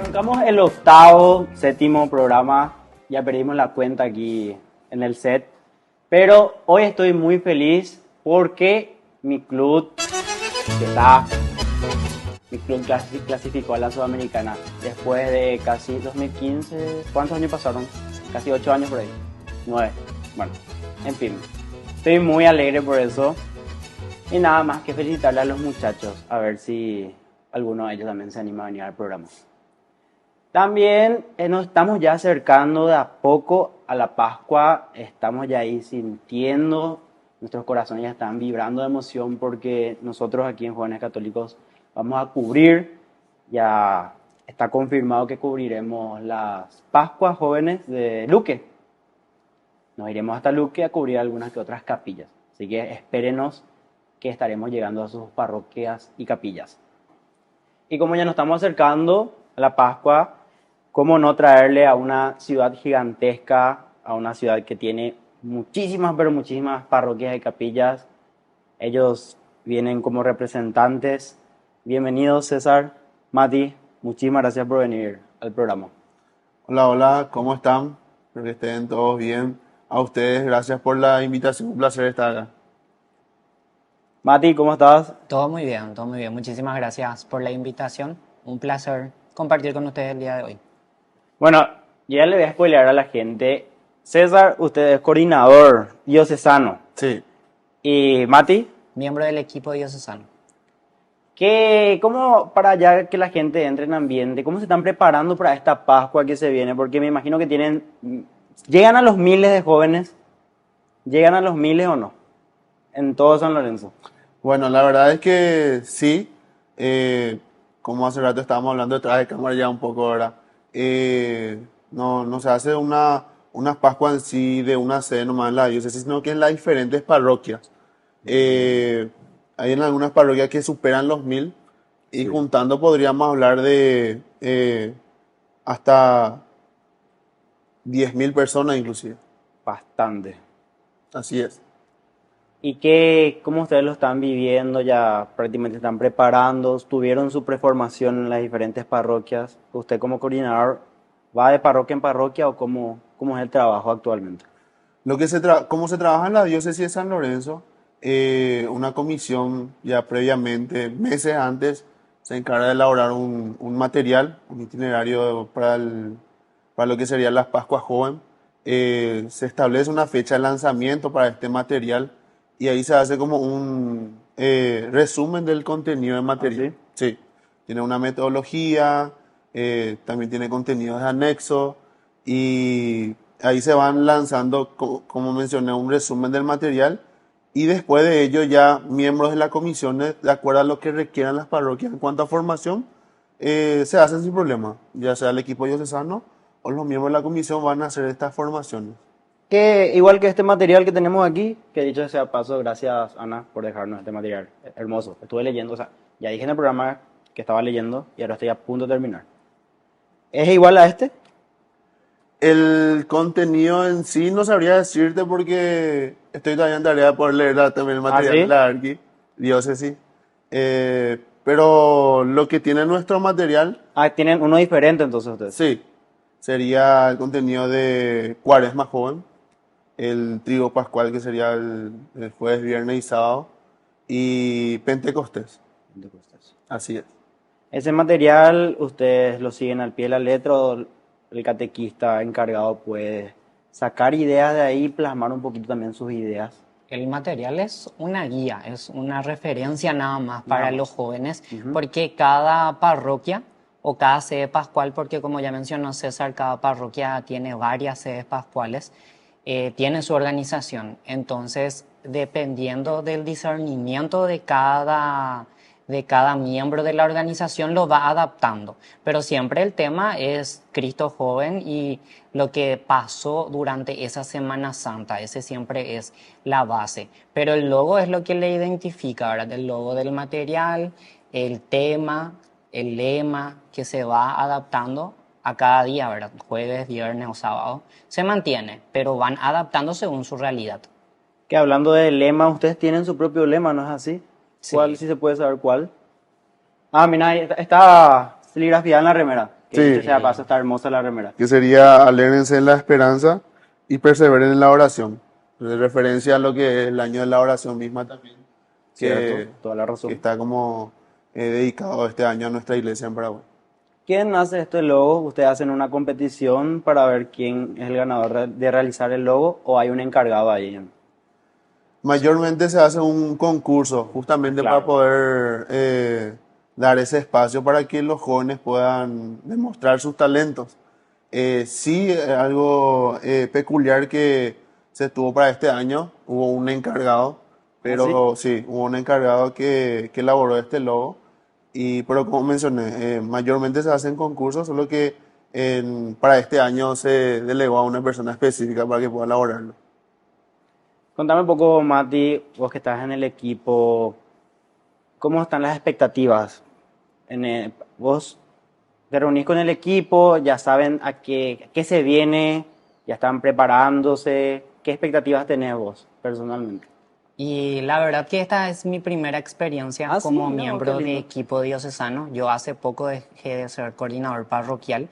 Arrancamos el octavo, séptimo programa, ya perdimos la cuenta aquí en el set, pero hoy estoy muy feliz porque mi club, que está, mi club clasificó a la Sudamericana después de casi 2015, ¿cuántos años pasaron? Casi 8 años por ahí, 9, bueno, en fin, estoy muy alegre por eso y nada más que felicitarle a los muchachos, a ver si alguno de ellos también se anima a venir al programa. También nos estamos ya acercando de a poco a la Pascua, estamos ya ahí sintiendo, nuestros corazones ya están vibrando de emoción porque nosotros aquí en Jóvenes Católicos vamos a cubrir, ya está confirmado que cubriremos las Pascuas Jóvenes de Luque. Nos iremos hasta Luque a cubrir algunas que otras capillas, así que espérenos que estaremos llegando a sus parroquias y capillas. Y como ya nos estamos acercando a la Pascua, ¿cómo no traerle a una ciudad gigantesca, a una ciudad que tiene muchísimas, pero muchísimas parroquias y capillas? Ellos vienen como representantes. Bienvenidos, César, Mati, muchísimas gracias por venir al programa. Hola, hola, ¿cómo están? Espero que estén todos bien. A ustedes, gracias por la invitación, un placer estar acá. Mati, ¿cómo estás? Todo muy bien, todo muy bien. Muchísimas gracias por la invitación. Un placer compartir con ustedes el día de hoy. Bueno, yo ya le voy a spoilear a la gente. César, usted es coordinador diocesano. Sí, Y Mati, Miembro del equipo diocesano. ¿cómo para ya que la gente entre en ambiente, cómo se están preparando para esta Pascua que se viene? Porque me imagino que llegan a los miles de jóvenes, ¿llegan a los miles o no? En todo San Lorenzo. bueno, la verdad es que sí, como hace rato estábamos hablando detrás de cámara ya un poco ahora, no se hace una Pascua en sí de una sede nomás en la diócesis, sino que en las diferentes parroquias. Hay en algunas parroquias que superan los 1000 y juntando podríamos hablar de hasta 10.000 personas inclusive. Bastante. Así es. ¿Y cómo ustedes lo están viviendo? Ya prácticamente están preparando, tuvieron su preformación en las diferentes parroquias. ¿Usted como coordinador va de parroquia en parroquia o cómo es el trabajo actualmente? Como se trabaja en la diócesis de San Lorenzo, una comisión ya previamente, meses antes, se encarga de elaborar un material, un itinerario para lo que serían las Pascuas Joven. Se establece una fecha de lanzamiento para este material y ahí se hace como un resumen del contenido del material. ¿Ah, Sí, tiene una metodología, también tiene contenidos de anexo y ahí se van lanzando, como mencioné, un resumen del material y después de ello ya miembros de la comisión, de acuerdo a lo que requieran las parroquias en cuanto a formación, se hacen sin problema, ya sea el equipo diocesano o los miembros de la comisión van a hacer estas formaciones. Que igual que este material que tenemos aquí, que dicho sea paso, gracias Ana por dejarnos este material hermoso. Estuve leyendo, o sea, ya dije en el programa que estaba leyendo y ahora estoy a punto de terminar. ¿Es igual a este? El contenido en sí no sabría decirte porque estoy todavía en tarea por leer también el material ¿sí? de la diócesis. Pero lo que tiene nuestro material, Ah, tienen uno diferente entonces ustedes. sí, sería el contenido de Cuaresma Joven, el trigo pascual que sería el jueves, viernes y sábado, y Pentecostés. Así es. Ese material ustedes lo siguen al pie de la letra o el catequista encargado puede sacar ideas de ahí y plasmar un poquito también sus ideas. El material es una guía, es una referencia nada más para Nada más. los jóvenes, porque cada parroquia o cada sede pascual, porque como ya mencionó César, cada parroquia tiene varias sedes pascuales, tiene su organización. Entonces, dependiendo del discernimiento de cada miembro de la organización, lo va adaptando. Pero siempre el tema es Cristo joven y lo que pasó durante esa Semana Santa. Ese siempre es la base. Pero el logo es lo que le identifica, ¿verdad? El logo del material, el tema, el lema que se va adaptando a cada día, ¿verdad? Jueves, viernes o sábado. Se mantiene, pero van adaptando según su realidad. Que hablando de lema, ustedes tienen su propio lema, ¿no es así? Sí. ¿Cuál, si se puede saber cuál? Ah, mira, ahí está serigrafía en la remera. Que Sí. dicho sea de paso, está hermosa la remera. Que sería alérense en la esperanza y perseveren en la oración. De referencia a lo que es el año de la oración misma también, Cierto, que, toda la que razón. está como dedicado este año a nuestra iglesia en Paraguay. ¿Quién hace este logo? ¿Ustedes hacen una competición para ver quién es el ganador de realizar el logo o hay un encargado ahí? Mayormente se hace un concurso justamente Claro. para poder dar ese espacio para que los jóvenes puedan demostrar sus talentos. Sí, algo peculiar que se tuvo para este año, hubo un encargado, pero sí, hubo un encargado que elaboró este logo. Pero como mencioné, mayormente se hacen concursos, solo que para este año se delegó a una persona específica para que pueda elaborarlo. Contame un poco, Mati, vos que estás en el equipo, ¿cómo están las expectativas? Vos te reunís con el equipo, ya saben a qué se viene, ya están preparándose. ¿Qué expectativas tenés vos personalmente? Y la verdad que esta es mi primera experiencia Ah, sí, como mira vos, miembro qué de lindo. equipo diocesano. Yo hace poco dejé de ser coordinador parroquial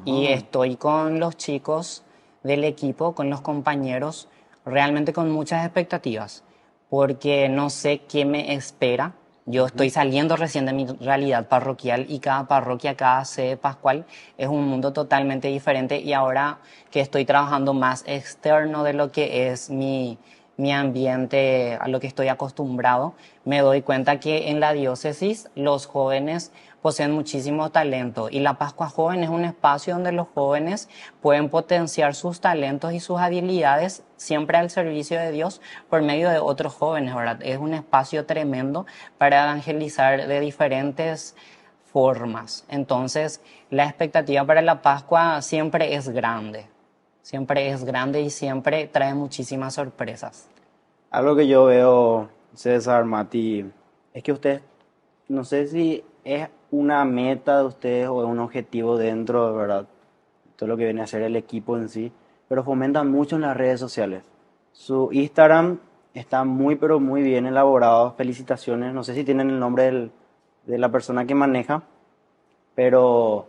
y Ah, estoy con los chicos del equipo, con los compañeros, realmente con muchas expectativas, porque no sé qué me espera. Yo estoy saliendo recién de mi realidad parroquial y cada parroquia, cada sede pascual es un mundo totalmente diferente y ahora que estoy trabajando más externo de lo que es mi ambiente, a lo que estoy acostumbrado, me doy cuenta que en la diócesis los jóvenes poseen muchísimo talento y la Pascua Joven es un espacio donde los jóvenes pueden potenciar sus talentos y sus habilidades siempre al servicio de Dios por medio de otros jóvenes, ¿verdad? Es un espacio tremendo para evangelizar de diferentes formas. Entonces, la expectativa para la Pascua siempre es grande y siempre trae muchísimas sorpresas. algo que yo veo, César, Mati, es que ustedes, no sé si es una meta de ustedes o es un objetivo dentro, de verdad, todo lo que viene a ser el equipo en sí, pero fomentan mucho en las redes sociales. Su Instagram está muy, pero muy bien elaborado. Felicitaciones. No sé si tienen el nombre de la persona que maneja, pero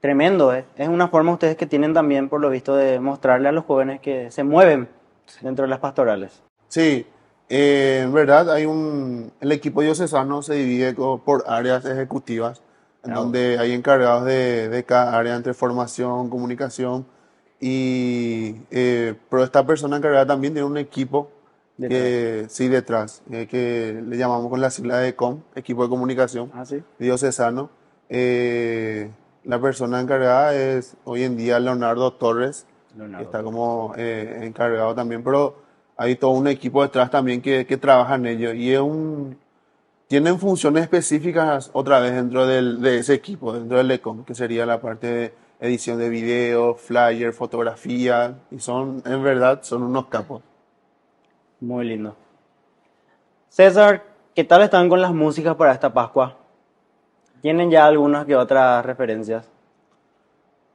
tremendo, ¿eh? Es una forma ustedes que tienen también, por lo visto, de mostrarle a los jóvenes que se mueven dentro de las pastorales. Sí, en verdad el equipo diocesano se divide por áreas ejecutivas, en Bravo. donde hay encargados de cada área entre formación, comunicación, pero esta persona encargada también tiene un equipo Detrás. que sí detrás, que le llamamos con la sigla de COM, equipo de comunicación Ah, sí. diocesano. Eh, la persona encargada es hoy en día Leonardo Torres, que Leonardo está Torres. como encargado también, pero hay todo un equipo detrás también que trabaja en ello tienen funciones específicas otra vez dentro de ese equipo, dentro del ECOM, que sería la parte de edición de video, flyer, fotografía, y en verdad, son unos capos. Muy lindo. César, ¿qué tal están con las músicas para esta Pascua? ¿Tienen ya algunas que otras referencias?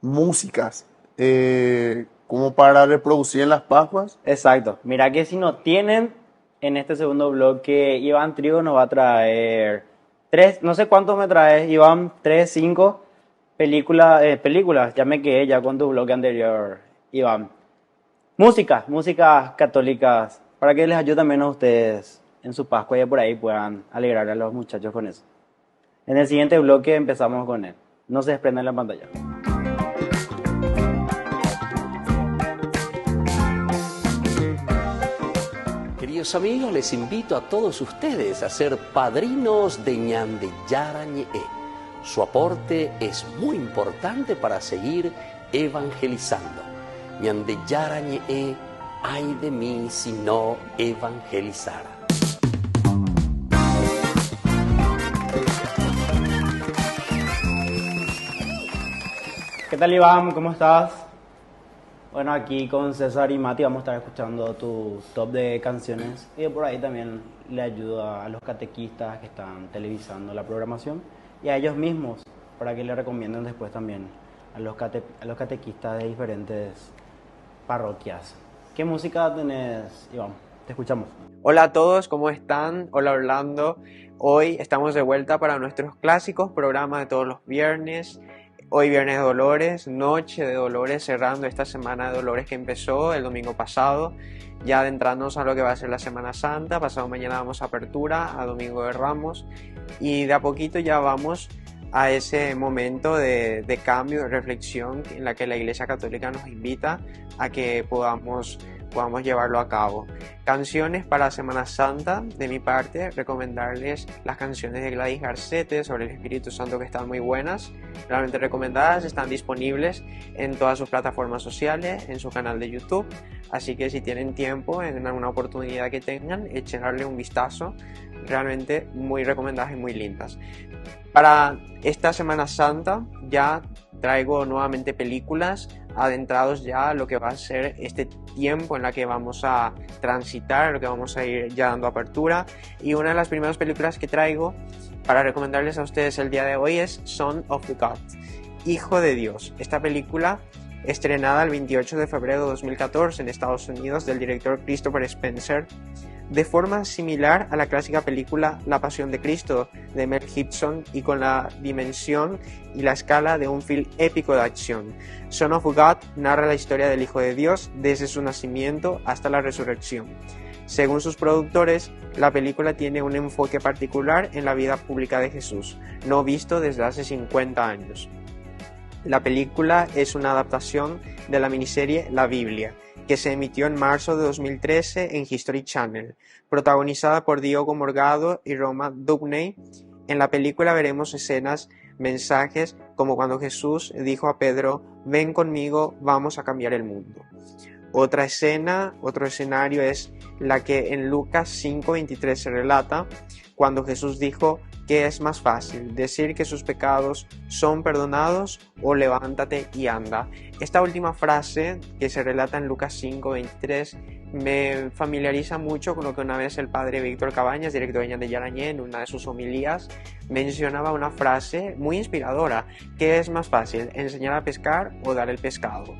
Músicas, como para reproducir en las Pascuas. Exacto. Mira que si no tienen, en este segundo bloque, Iván Trigo nos va a traer tres, no sé cuántos me traes, Iván, tres, cinco películas. Ya me quedé ya con tu bloque anterior, Iván. Músicas católicas, para que les ayude también a ustedes en su Pascua y por ahí puedan alegrar a los muchachos con eso. En el siguiente bloque empezamos con él. No se desprendan la pantalla. Queridos amigos, les invito a todos ustedes a ser padrinos de Ñande Yarañe'e. Su aporte es muy importante para seguir evangelizando. Ñande Yarañe'e, ay de mí si no evangelizara. ¿Qué tal, Iván? ¿Cómo estás? Bueno, aquí con César y Mati vamos a estar escuchando tu top de canciones y por ahí también le ayuda a los catequistas que están televisando la programación y a ellos mismos para que le recomienden después también a los catequistas de diferentes parroquias. ¿Qué música tenés, Iván? Te escuchamos. Hola a todos, ¿cómo están? Hola Orlando. Hoy estamos de vuelta para nuestros clásicos programas de todos los viernes. Hoy Viernes de Dolores, Noche de Dolores, cerrando esta semana de Dolores que empezó el domingo pasado, ya adentrándonos a lo que va a ser la Semana Santa. Pasado mañana vamos a Apertura, a Domingo de Ramos, y de a poquito ya vamos a ese momento de cambio, de reflexión en la que la Iglesia Católica nos invita a que podamos llevarlo a cabo. Canciones para Semana Santa, de mi parte, recomendarles las canciones de Gladys Garcete sobre el Espíritu Santo, que están muy buenas, realmente recomendadas, están disponibles en todas sus plataformas sociales, en su canal de YouTube, así que si tienen tiempo, en alguna oportunidad que tengan, echenle un vistazo, realmente muy recomendadas y muy lindas. Para esta Semana Santa ya traigo nuevamente películas, adentrados ya a lo que va a ser este tiempo en la que vamos a transitar, lo que vamos a ir ya dando apertura, y una de las primeras películas que traigo para recomendarles a ustedes el día de hoy es Son of God, Hijo de Dios. Esta película, estrenada el 28 de febrero de 2014 en Estados Unidos, del director Christopher Spencer, de forma similar a la clásica película La Pasión de Cristo de Mel Gibson, y con la dimensión y la escala de un film épico de acción. Son of God narra la historia del Hijo de Dios desde su nacimiento hasta la resurrección. Según sus productores, la película tiene un enfoque particular en la vida pública de Jesús, no visto desde hace 50 años. La película es una adaptación de la miniserie La Biblia, que se emitió en marzo de 2013 en History Channel, protagonizada por Diogo Morgado y Roma Downey. En la película veremos escenas, mensajes, como cuando Jesús dijo a Pedro: "Ven conmigo, vamos a cambiar el mundo". Otra escena, otro escenario es la que en Lucas 5:23 se relata, cuando Jesús dijo: ¿qué es más fácil, decir que sus pecados son perdonados o levántate y anda? Esta última frase, que se relata en Lucas 5:23, me familiariza mucho con lo que una vez el padre Víctor Cabañas, director de Ñan de Yarañé, en una de sus homilías, mencionaba una frase muy inspiradora: ¿qué es más fácil, enseñar a pescar o dar el pescado?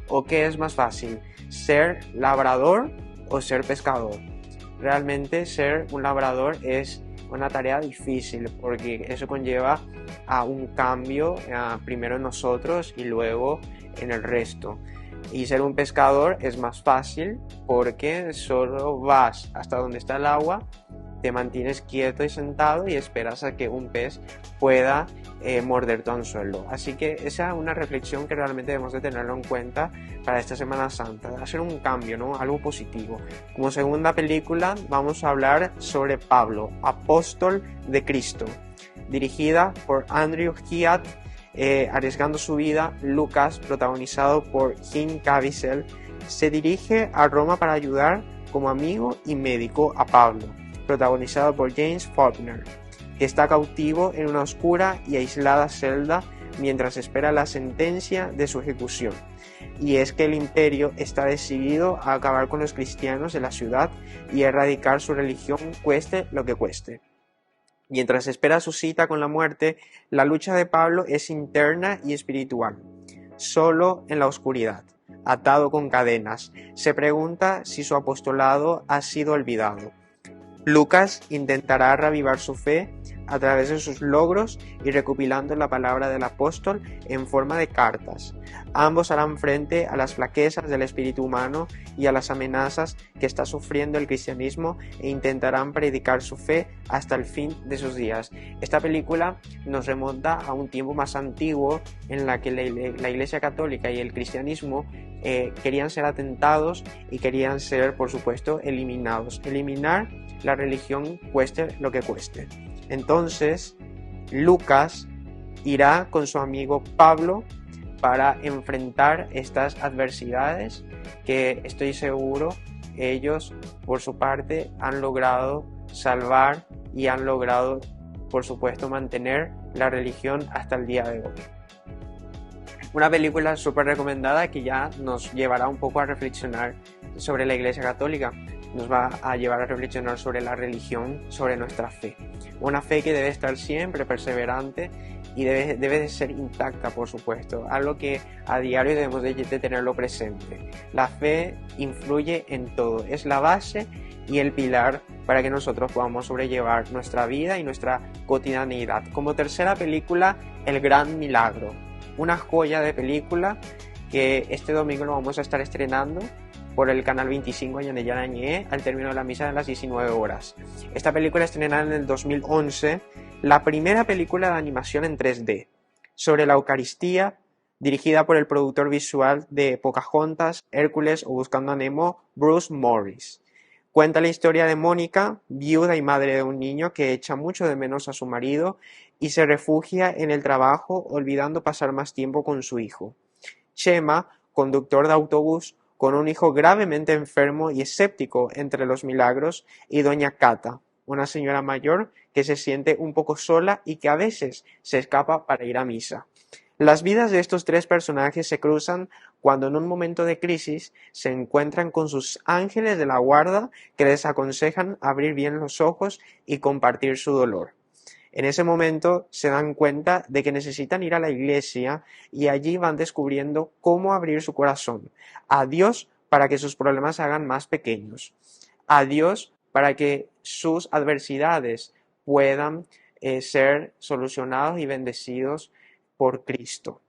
¿O qué es más fácil, ser labrador o ser pescador? Realmente ser un labrador es una tarea difícil, porque eso conlleva a un cambio, primero en nosotros y luego en el resto. Y ser un pescador es más fácil porque solo vas hasta donde está el agua, te mantienes quieto y sentado y esperas a que un pez pueda morder tu anzuelo. Así que esa es una reflexión que realmente debemos de tenerlo en cuenta para esta Semana Santa, hacer un cambio, ¿no? Algo positivo. Como segunda película vamos a hablar sobre Pablo, apóstol de Cristo, dirigida por Andrew Hiatt, arriesgando su vida. Lucas, protagonizado por Kim Caviezel, se dirige a Roma para ayudar como amigo y médico a Pablo, protagonizado por James Faulkner, que está cautivo en una oscura y aislada celda mientras espera la sentencia de su ejecución. Y es que el imperio está decidido a acabar con los cristianos de la ciudad y a erradicar su religión, cueste lo que cueste. Mientras espera su cita con la muerte, la lucha de Pablo es interna y espiritual. Solo en la oscuridad, atado con cadenas, se pregunta si su apostolado ha sido olvidado. Lucas intentará reavivar su fe a través de sus logros y recopilando la palabra del apóstol en forma de cartas. Ambos harán frente a las flaquezas del espíritu humano y a las amenazas que está sufriendo el cristianismo e intentarán predicar su fe hasta el fin de sus días. Esta película nos remonta a un tiempo más antiguo en la que la Iglesia Católica y el cristianismo querían ser atentados y querían ser, por supuesto, eliminados. Eliminar la religión cueste lo que cueste. Entonces, Lucas irá con su amigo Pablo para enfrentar estas adversidades que estoy seguro ellos, por su parte, han logrado salvar y han logrado, por supuesto, mantener la religión hasta el día de hoy. Una película súper recomendada que ya nos llevará un poco a reflexionar sobre la Iglesia Católica. Nos va a llevar a reflexionar sobre la religión, sobre nuestra fe. Una fe que debe estar siempre perseverante y debe de ser intacta, por supuesto, algo que a diario debemos de tenerlo presente. La fe influye en todo, es la base y el pilar para que nosotros podamos sobrellevar nuestra vida y nuestra cotidianidad. Como tercera película, El Gran Milagro, una joya de película que este domingo lo vamos a estar estrenando por el canal 25 de Yarañé al término de la misa de las 19 horas. Esta película estrenada en el 2011, la primera película de animación en 3D sobre la Eucaristía, dirigida por el productor visual de Pocahontas, Hércules o Buscando a Nemo, Bruce Morris. Cuenta la historia de Mónica, viuda y madre de un niño que echa mucho de menos a su marido y se refugia en el trabajo olvidando pasar más tiempo con su hijo. Chema, conductor de autobús, con un hijo gravemente enfermo y escéptico entre los milagros, y doña Cata, una señora mayor que se siente un poco sola y que a veces se escapa para ir a misa. Las vidas de estos tres personajes se cruzan cuando en un momento de crisis se encuentran con sus ángeles de la guarda que les aconsejan abrir bien los ojos y compartir su dolor. En ese momento se dan cuenta de que necesitan ir a la iglesia y allí van descubriendo cómo abrir su corazón a Dios para que sus problemas se hagan más pequeños, a Dios para que sus adversidades puedan ser solucionados y bendecidos por Cristo.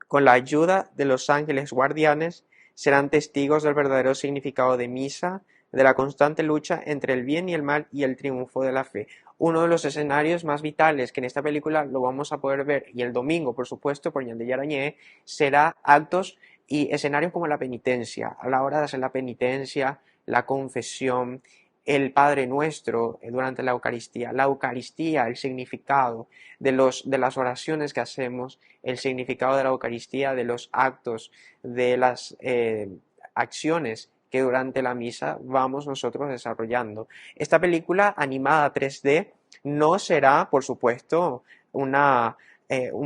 Con la ayuda de los ángeles guardianes serán testigos del verdadero significado de misa, de la constante lucha entre el bien y el mal y el triunfo de la fe. Uno de los escenarios más vitales que en esta película lo vamos a poder ver, y el domingo, por supuesto, por Ñande Yarañé, será actos y escenarios como la penitencia. A la hora de hacer la penitencia, la confesión, el Padre Nuestro durante la Eucaristía, el significado de las oraciones que hacemos, el significado de la Eucaristía, de los actos, de las acciones que durante la misa vamos nosotros desarrollando. Esta película animada 3D no será, por supuesto, un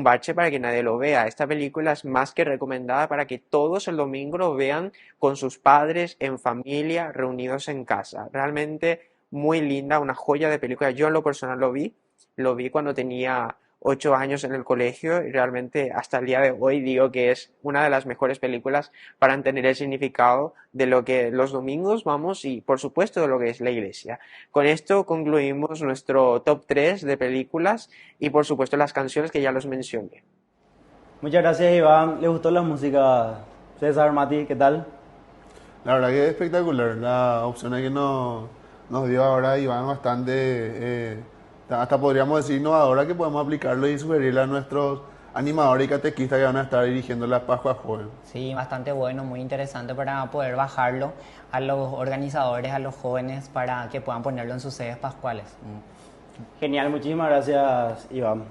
bache para que nadie lo vea. Esta película es más que recomendada para que todos el domingo lo vean con sus padres, en familia, reunidos en casa. Realmente muy linda, una joya de película. Yo en lo personal lo vi cuando tenía 8 años en el colegio y realmente hasta el día de hoy digo que es una de las mejores películas para entender el significado de lo que los domingos vamos y por supuesto de lo que es la iglesia. Con esto concluimos nuestro top 3 de películas y por supuesto las canciones que ya los mencioné. Muchas gracias, Iván. ¿Le gustó la música? César, Mati, ¿qué tal? La verdad que es espectacular. La opción que nos dio ahora Iván bastante, hasta podríamos decir innovadora, que podemos aplicarlo y sugerirle a nuestros animadores y catequistas que van a estar dirigiendo la Pascua Joven. Sí, bastante bueno, muy interesante para poder bajarlo a los organizadores, a los jóvenes, para que puedan ponerlo en sus sedes pascuales. Genial, muchísimas gracias, Iván.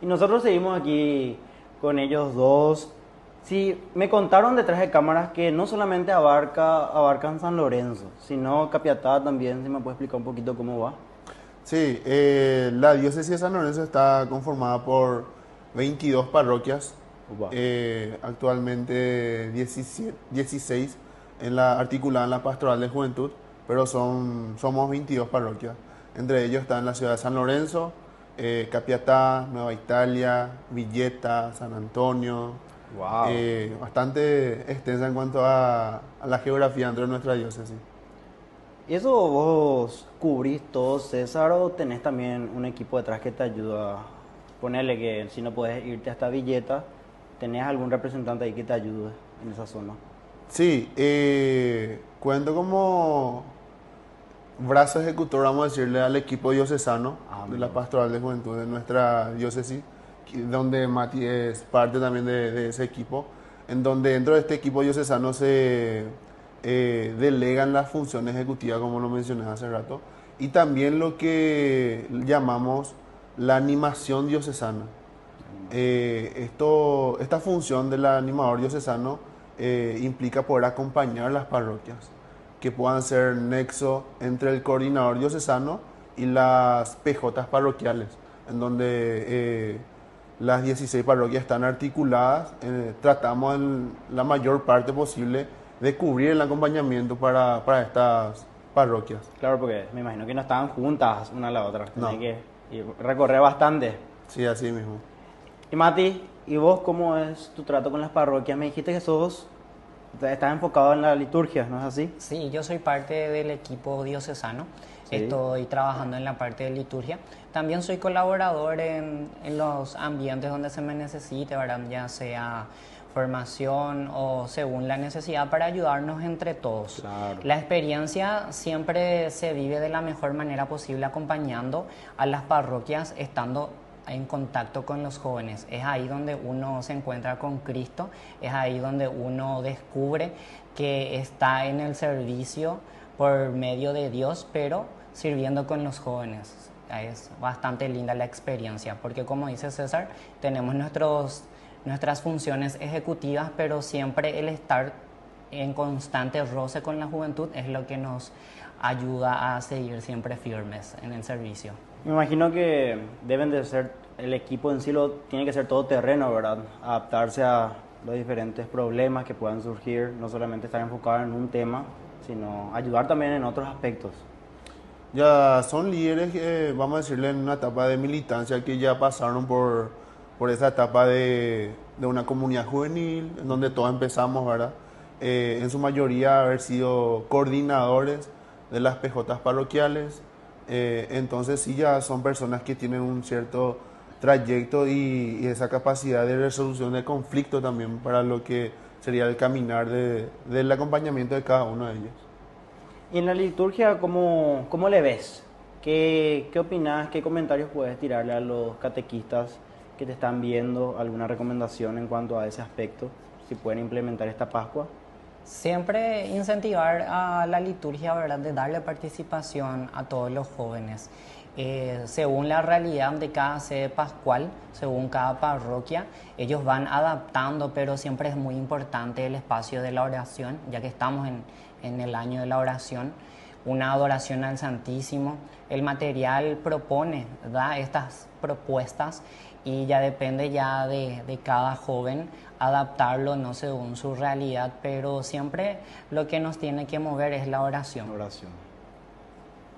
Y nosotros seguimos aquí con ellos dos. Sí, me contaron detrás de cámaras que no solamente abarcan San Lorenzo, sino Capiatá también. ¿Si me puede explicar un poquito cómo va? Sí, la diócesis de San Lorenzo está conformada por 22 parroquias, actualmente 16 articuladas en la pastoral de juventud, pero somos 22 parroquias. Entre ellos están la ciudad de San Lorenzo, Capiatá, Nueva Italia, Villeta, San Antonio. Wow. Bastante extensa en cuanto a la geografía dentro de nuestra diócesis. ¿Y eso vos cubrís todo, César, o tenés también un equipo detrás que te ayuda? Ponerle que si no puedes irte hasta Villeta, ¿tenés algún representante ahí que te ayude en esa zona? Sí, cuento como brazo ejecutor, vamos a decirle, al equipo diocesano de la Pastoral de Juventud de nuestra diócesis, donde Mati es parte también de ese equipo, en donde dentro de este equipo diocesano se delegan las funciones ejecutivas, como lo mencioné hace rato, y también lo que llamamos la animación diocesana. Esta función del animador diocesano implica poder acompañar las parroquias, que puedan ser nexo entre el coordinador diocesano y las PJs parroquiales, en donde las 16 parroquias están articuladas. Tratamos en la mayor parte posible de cubrir el acompañamiento para estas parroquias. Claro, porque me imagino que no estaban juntas una a la otra. No. Tenés que recorrer bastante. Sí, así mismo. Y Mati, ¿y vos cómo es tu trato con las parroquias? Me dijiste que estás enfocado en la liturgia, ¿no es así? Sí, yo soy parte del equipo diocesano. Sí. Estoy trabajando en la parte de liturgia. También soy colaborador en los ambientes donde se me necesite, ¿verdad? Ya sea formación o según la necesidad, para ayudarnos entre todos. Claro. La experiencia siempre se vive de la mejor manera posible acompañando a las parroquias, estando en contacto con los jóvenes. Es ahí donde uno se encuentra con Cristo, es ahí donde uno descubre que está en el servicio por medio de Dios, pero sirviendo con los jóvenes. Es bastante linda la experiencia, porque como dice César, tenemos nuestras funciones ejecutivas, pero siempre el estar en constante roce con la juventud es lo que nos ayuda a seguir siempre firmes en el servicio. Me imagino que deben de ser, el equipo en sí tiene que ser todo terreno, ¿verdad? Adaptarse a los diferentes problemas que puedan surgir, no solamente estar enfocado en un tema, sino ayudar también en otros aspectos. Ya son líderes que, vamos a decirle, en una etapa de militancia que ya pasaron por esa etapa de una comunidad juvenil, en donde todos empezamos, ¿verdad? En su mayoría haber sido coordinadores de las PJs parroquiales. Entonces sí, ya son personas que tienen un cierto trayecto y esa capacidad de resolución de conflicto también para lo que sería el caminar del acompañamiento de cada uno de ellos. Y en la liturgia, ¿cómo le ves? ¿Qué opinas? ¿Qué comentarios puedes tirarle a los catequistas que te están viendo? ¿Alguna recomendación en cuanto a ese aspecto? Si pueden implementar esta Pascua. Siempre incentivar a la liturgia, ¿verdad? De darle participación a todos los jóvenes. Según la realidad de cada sede pascual, según cada parroquia, ellos van adaptando, pero siempre es muy importante el espacio de la oración, ya que estamos en el año de la oración, una adoración al Santísimo. El material propone, da estas propuestas y ya depende ya de cada joven adaptarlo, no según su realidad, pero siempre lo que nos tiene que mover es la oración. Oración.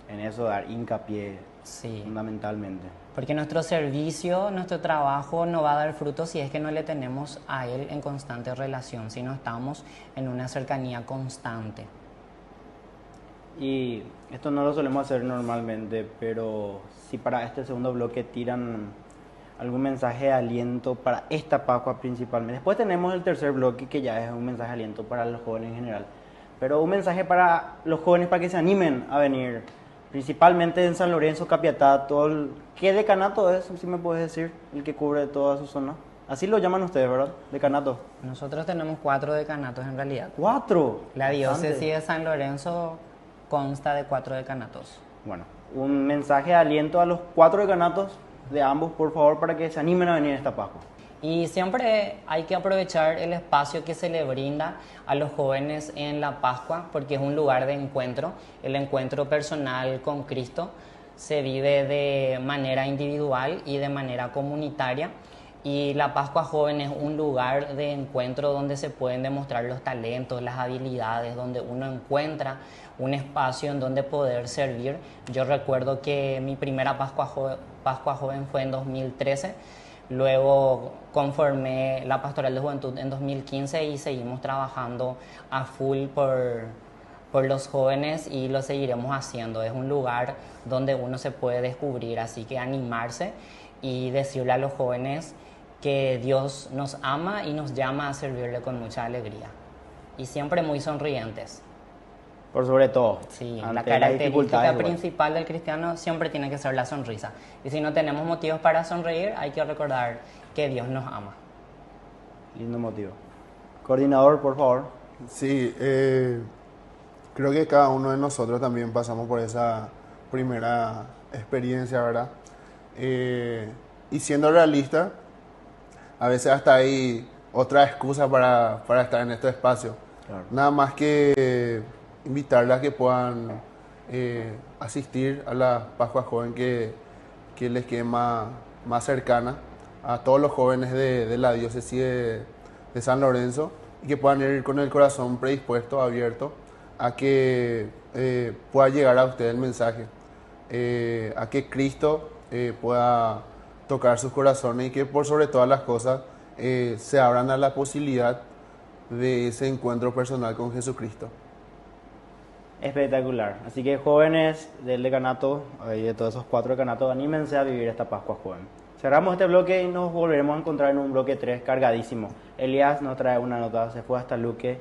En eso dar hincapié, Sí. fundamentalmente. Porque nuestro servicio, nuestro trabajo no va a dar fruto si es que no le tenemos a Él en constante relación, si no estamos en una cercanía constante. Y esto no lo solemos hacer normalmente, pero si para este segundo bloque tiran algún mensaje de aliento para esta Pascua principalmente. Después tenemos el tercer bloque que ya es un mensaje de aliento para los jóvenes en general. Pero un mensaje para los jóvenes para que se animen a venir, principalmente en San Lorenzo, Capiatá, ¿qué decanato es? Si me puedes decir, el que cubre toda su zona. Así lo llaman ustedes, ¿verdad? Decanato. Nosotros tenemos 4 decanatos en realidad. 4. La diócesis Bastante. de San Lorenzo consta de 4 decanatos. Bueno, un mensaje de aliento a los 4 decanatos de ambos, por favor, para que se animen a venir a esta Pascua. Y siempre hay que aprovechar el espacio que se le brinda a los jóvenes en la Pascua, porque es un lugar de encuentro. El encuentro personal con Cristo se vive de manera individual y de manera comunitaria. Y la Pascua Joven es un lugar de encuentro donde se pueden demostrar los talentos, las habilidades, donde uno encuentra un espacio en donde poder servir. Yo recuerdo que mi primera Pascua Joven fue en 2013. Luego conformé la Pastoral de Juventud en 2015 y seguimos trabajando a full por los jóvenes y lo seguiremos haciendo. Es un lugar donde uno se puede descubrir, así que animarse y decirle a los jóvenes que Dios nos ama y nos llama a servirle con mucha alegría. Y siempre muy sonrientes. Por sobre todo. Sí, ante la las característica dificultades, igual. principal del cristiano siempre tiene que ser la sonrisa. Y si no tenemos motivos para sonreír, hay que recordar que Dios nos ama. Lindo motivo. Coordinador, por favor. Sí, creo que cada uno de nosotros también pasamos por esa primera experiencia, ¿verdad? Y siendo realista, a veces hasta hay otra excusa para estar en estos espacios. Claro. Nada más que invitarles a que puedan asistir a la Pascua Joven que les quede más cercana a todos los jóvenes de la diócesis de San Lorenzo y que puedan ir con el corazón predispuesto, abierto a que pueda llegar a usted el mensaje, a que Cristo pueda tocar sus corazones y que por sobre todas las cosas se abran a la posibilidad de ese encuentro personal con Jesucristo. Espectacular. Así que jóvenes del decanato, de todos esos 4 decanatos, anímense a vivir esta Pascua joven. Cerramos este bloque y nos volveremos a encontrar en un bloque 3 cargadísimo. Elías nos trae una nota, se fue hasta Luque.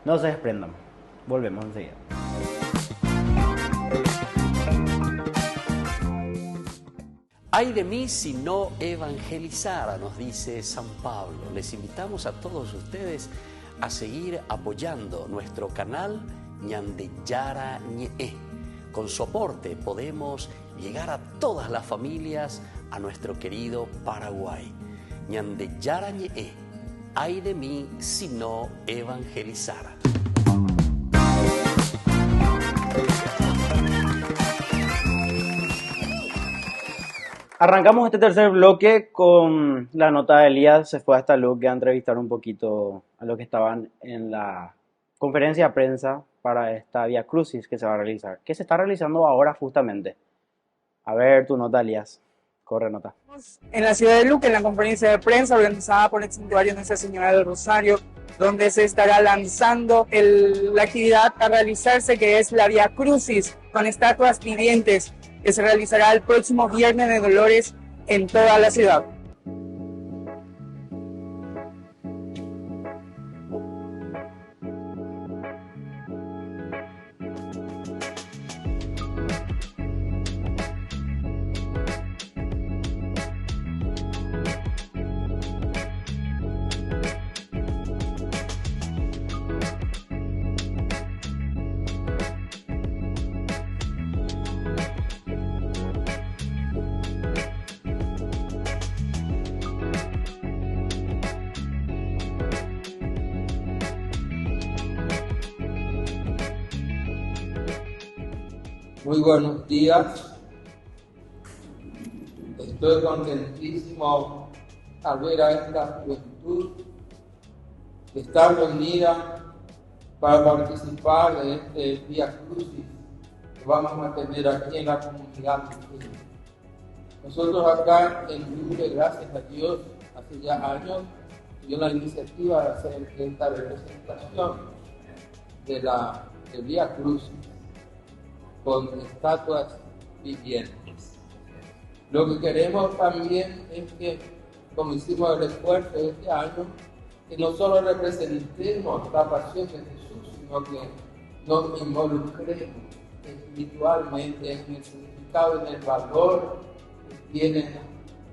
No se desprendan. Volvemos enseguida. Ay de mí si no evangelizara, nos dice San Pablo. Les invitamos a todos ustedes a seguir apoyando nuestro canal Ñande Yara Ñe. Con su aporte podemos llegar a todas las familias, a nuestro querido Paraguay. Ñande Yara Ñe. Ay de mí si no evangelizara. Arrancamos este tercer bloque con la nota de Elías. Se fue hasta Luque a entrevistar un poquito a los que estaban en la conferencia de prensa para esta Vía Crucis que se va a realizar, que se está realizando ahora justamente. A ver tu nota, Elías. Corre nota. En la ciudad de Luque, en la conferencia de prensa organizada por el Santuario Nuestra Señora del Rosario, donde se estará lanzando la actividad a realizarse, que es la Vía Crucis con estatuas vivientes, que se realizará el próximo Viernes de Dolores en toda la ciudad. Muy buenos días. Estoy contentísimo al ver a esta juventud que está reunida para participar de este Vía Crucis que vamos a tener aquí en la comunidad. Nosotros acá en Luque, gracias a Dios, hace ya años, tuvimos la iniciativa de hacer esta representación de la Vía Crucis con estatuas vivientes. Lo que queremos también es que, como hicimos el esfuerzo de este año, que no solo representemos la pasión de Jesús, sino que nos involucremos espiritualmente en el significado, en el valor que tiene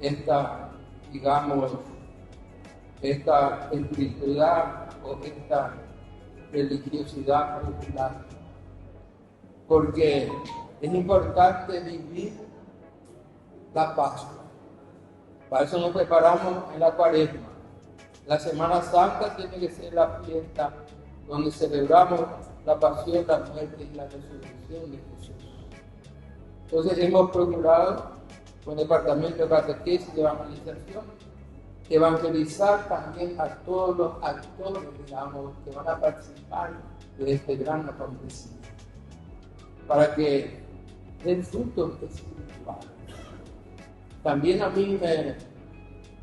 esta, digamos, esta espiritualidad o esta religiosidad popular. Porque es importante vivir la Pascua. Para eso nos preparamos en la Cuaresma. La Semana Santa tiene que ser la fiesta donde celebramos la pasión, la muerte y la resurrección de Jesús. Entonces hemos procurado, con el Departamento de Catequesis y Evangelización, evangelizar también a todos los actores, digamos, que van a participar de este gran acontecimiento, para que den frutos espirituales. También a mí me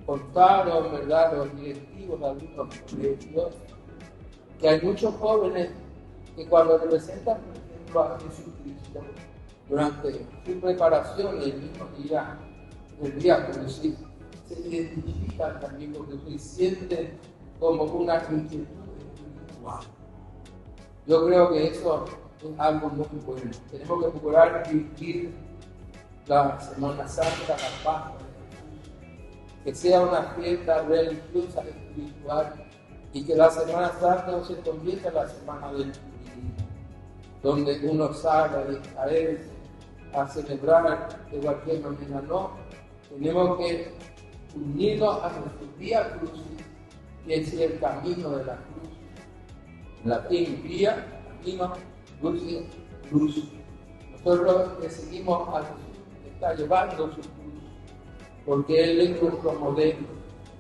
contaron, ¿verdad?, los directivos de algunos colegios, que hay muchos jóvenes que cuando representan, por ejemplo, a Jesucristo, durante su preparación el mismo día del Día Crucis, se identifican también con Jesús y sienten como una inquietud espiritual. Yo creo que eso es algo muy bueno. Tenemos que procurar vivir la Semana Santa, la Pascua de Jesús, que sea una fiesta religiosa, espiritual, y que la Semana Santa no se convierta en la Semana del Turismo, donde uno sale a distraerse, a celebrar de cualquier manera. No, tenemos que unirnos a nuestro Vía Crucis, que es el camino de la cruz. En latín, vía, camino, crucis, cruz. Nosotros que seguimos a Jesús, está llevando su cruz, porque Él es nuestro modelo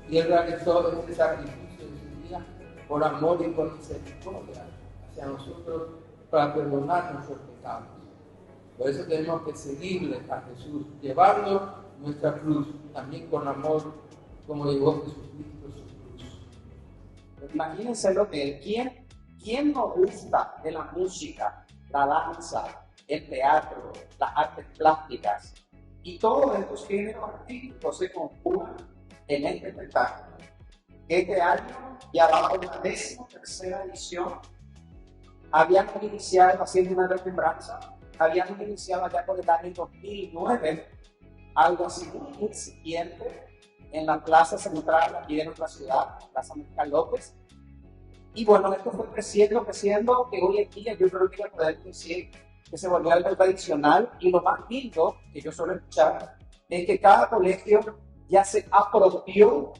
y Él realizó este sacrificio de su vida por amor y por misericordia hacia nosotros para perdonar nuestros pecados. Por eso tenemos que seguirle a Jesús, llevando nuestra cruz, también con amor, como llevó Jesucristo su cruz. Imagínense lo que ¿quién no gusta de la música, la danza, el teatro, las artes plásticas y todos estos géneros artísticos se conjugan en este espectáculo? Este año ya va por la 13ª edición. Habíamos iniciado haciendo una remembranza, habíamos iniciado allá por el año 2009, algo así muy incipiente, en la plaza central aquí de nuestra ciudad, Plaza América López. Y bueno, esto fue creciendo, que hoy en día yo creo que ya poder decir que se volvió algo tradicional. Y lo más lindo que yo suelo escuchar es que cada colegio ya se apropió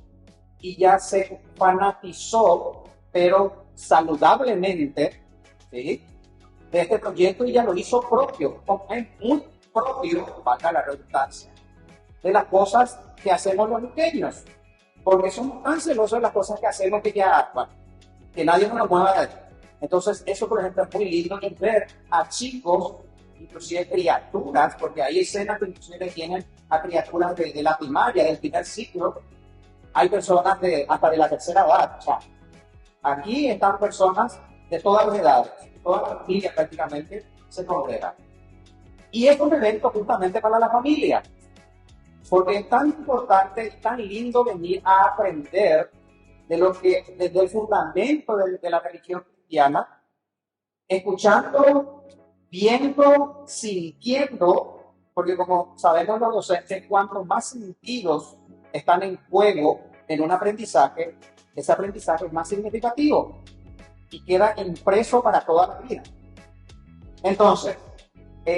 y ya se fanatizó, pero saludablemente, ¿sí?, de este proyecto, y ya lo hizo propio, como es muy propio, valga la redundancia, de las cosas que hacemos los pequeños, porque somos tan celosos de las cosas que hacemos que ya, bueno, que nadie nos lo mueva de ahí. Entonces, eso, por ejemplo, es muy lindo de ver a chicos, inclusive criaturas, porque hay escenas que inclusive tienen a criaturas de la primaria, del primer ciclo. Hay personas hasta de la tercera edad. O sea, aquí están personas de todas las edades, todas las familias prácticamente se congregan. Y es un evento justamente para la familia, porque es tan importante y tan lindo venir a aprender de lo que, desde el fundamento de la religión cristiana, escuchando, viendo, sintiendo, porque como sabemos los docentes, cuanto más sentidos están en juego en un aprendizaje, ese aprendizaje es más significativo y queda impreso para toda la vida. Entonces,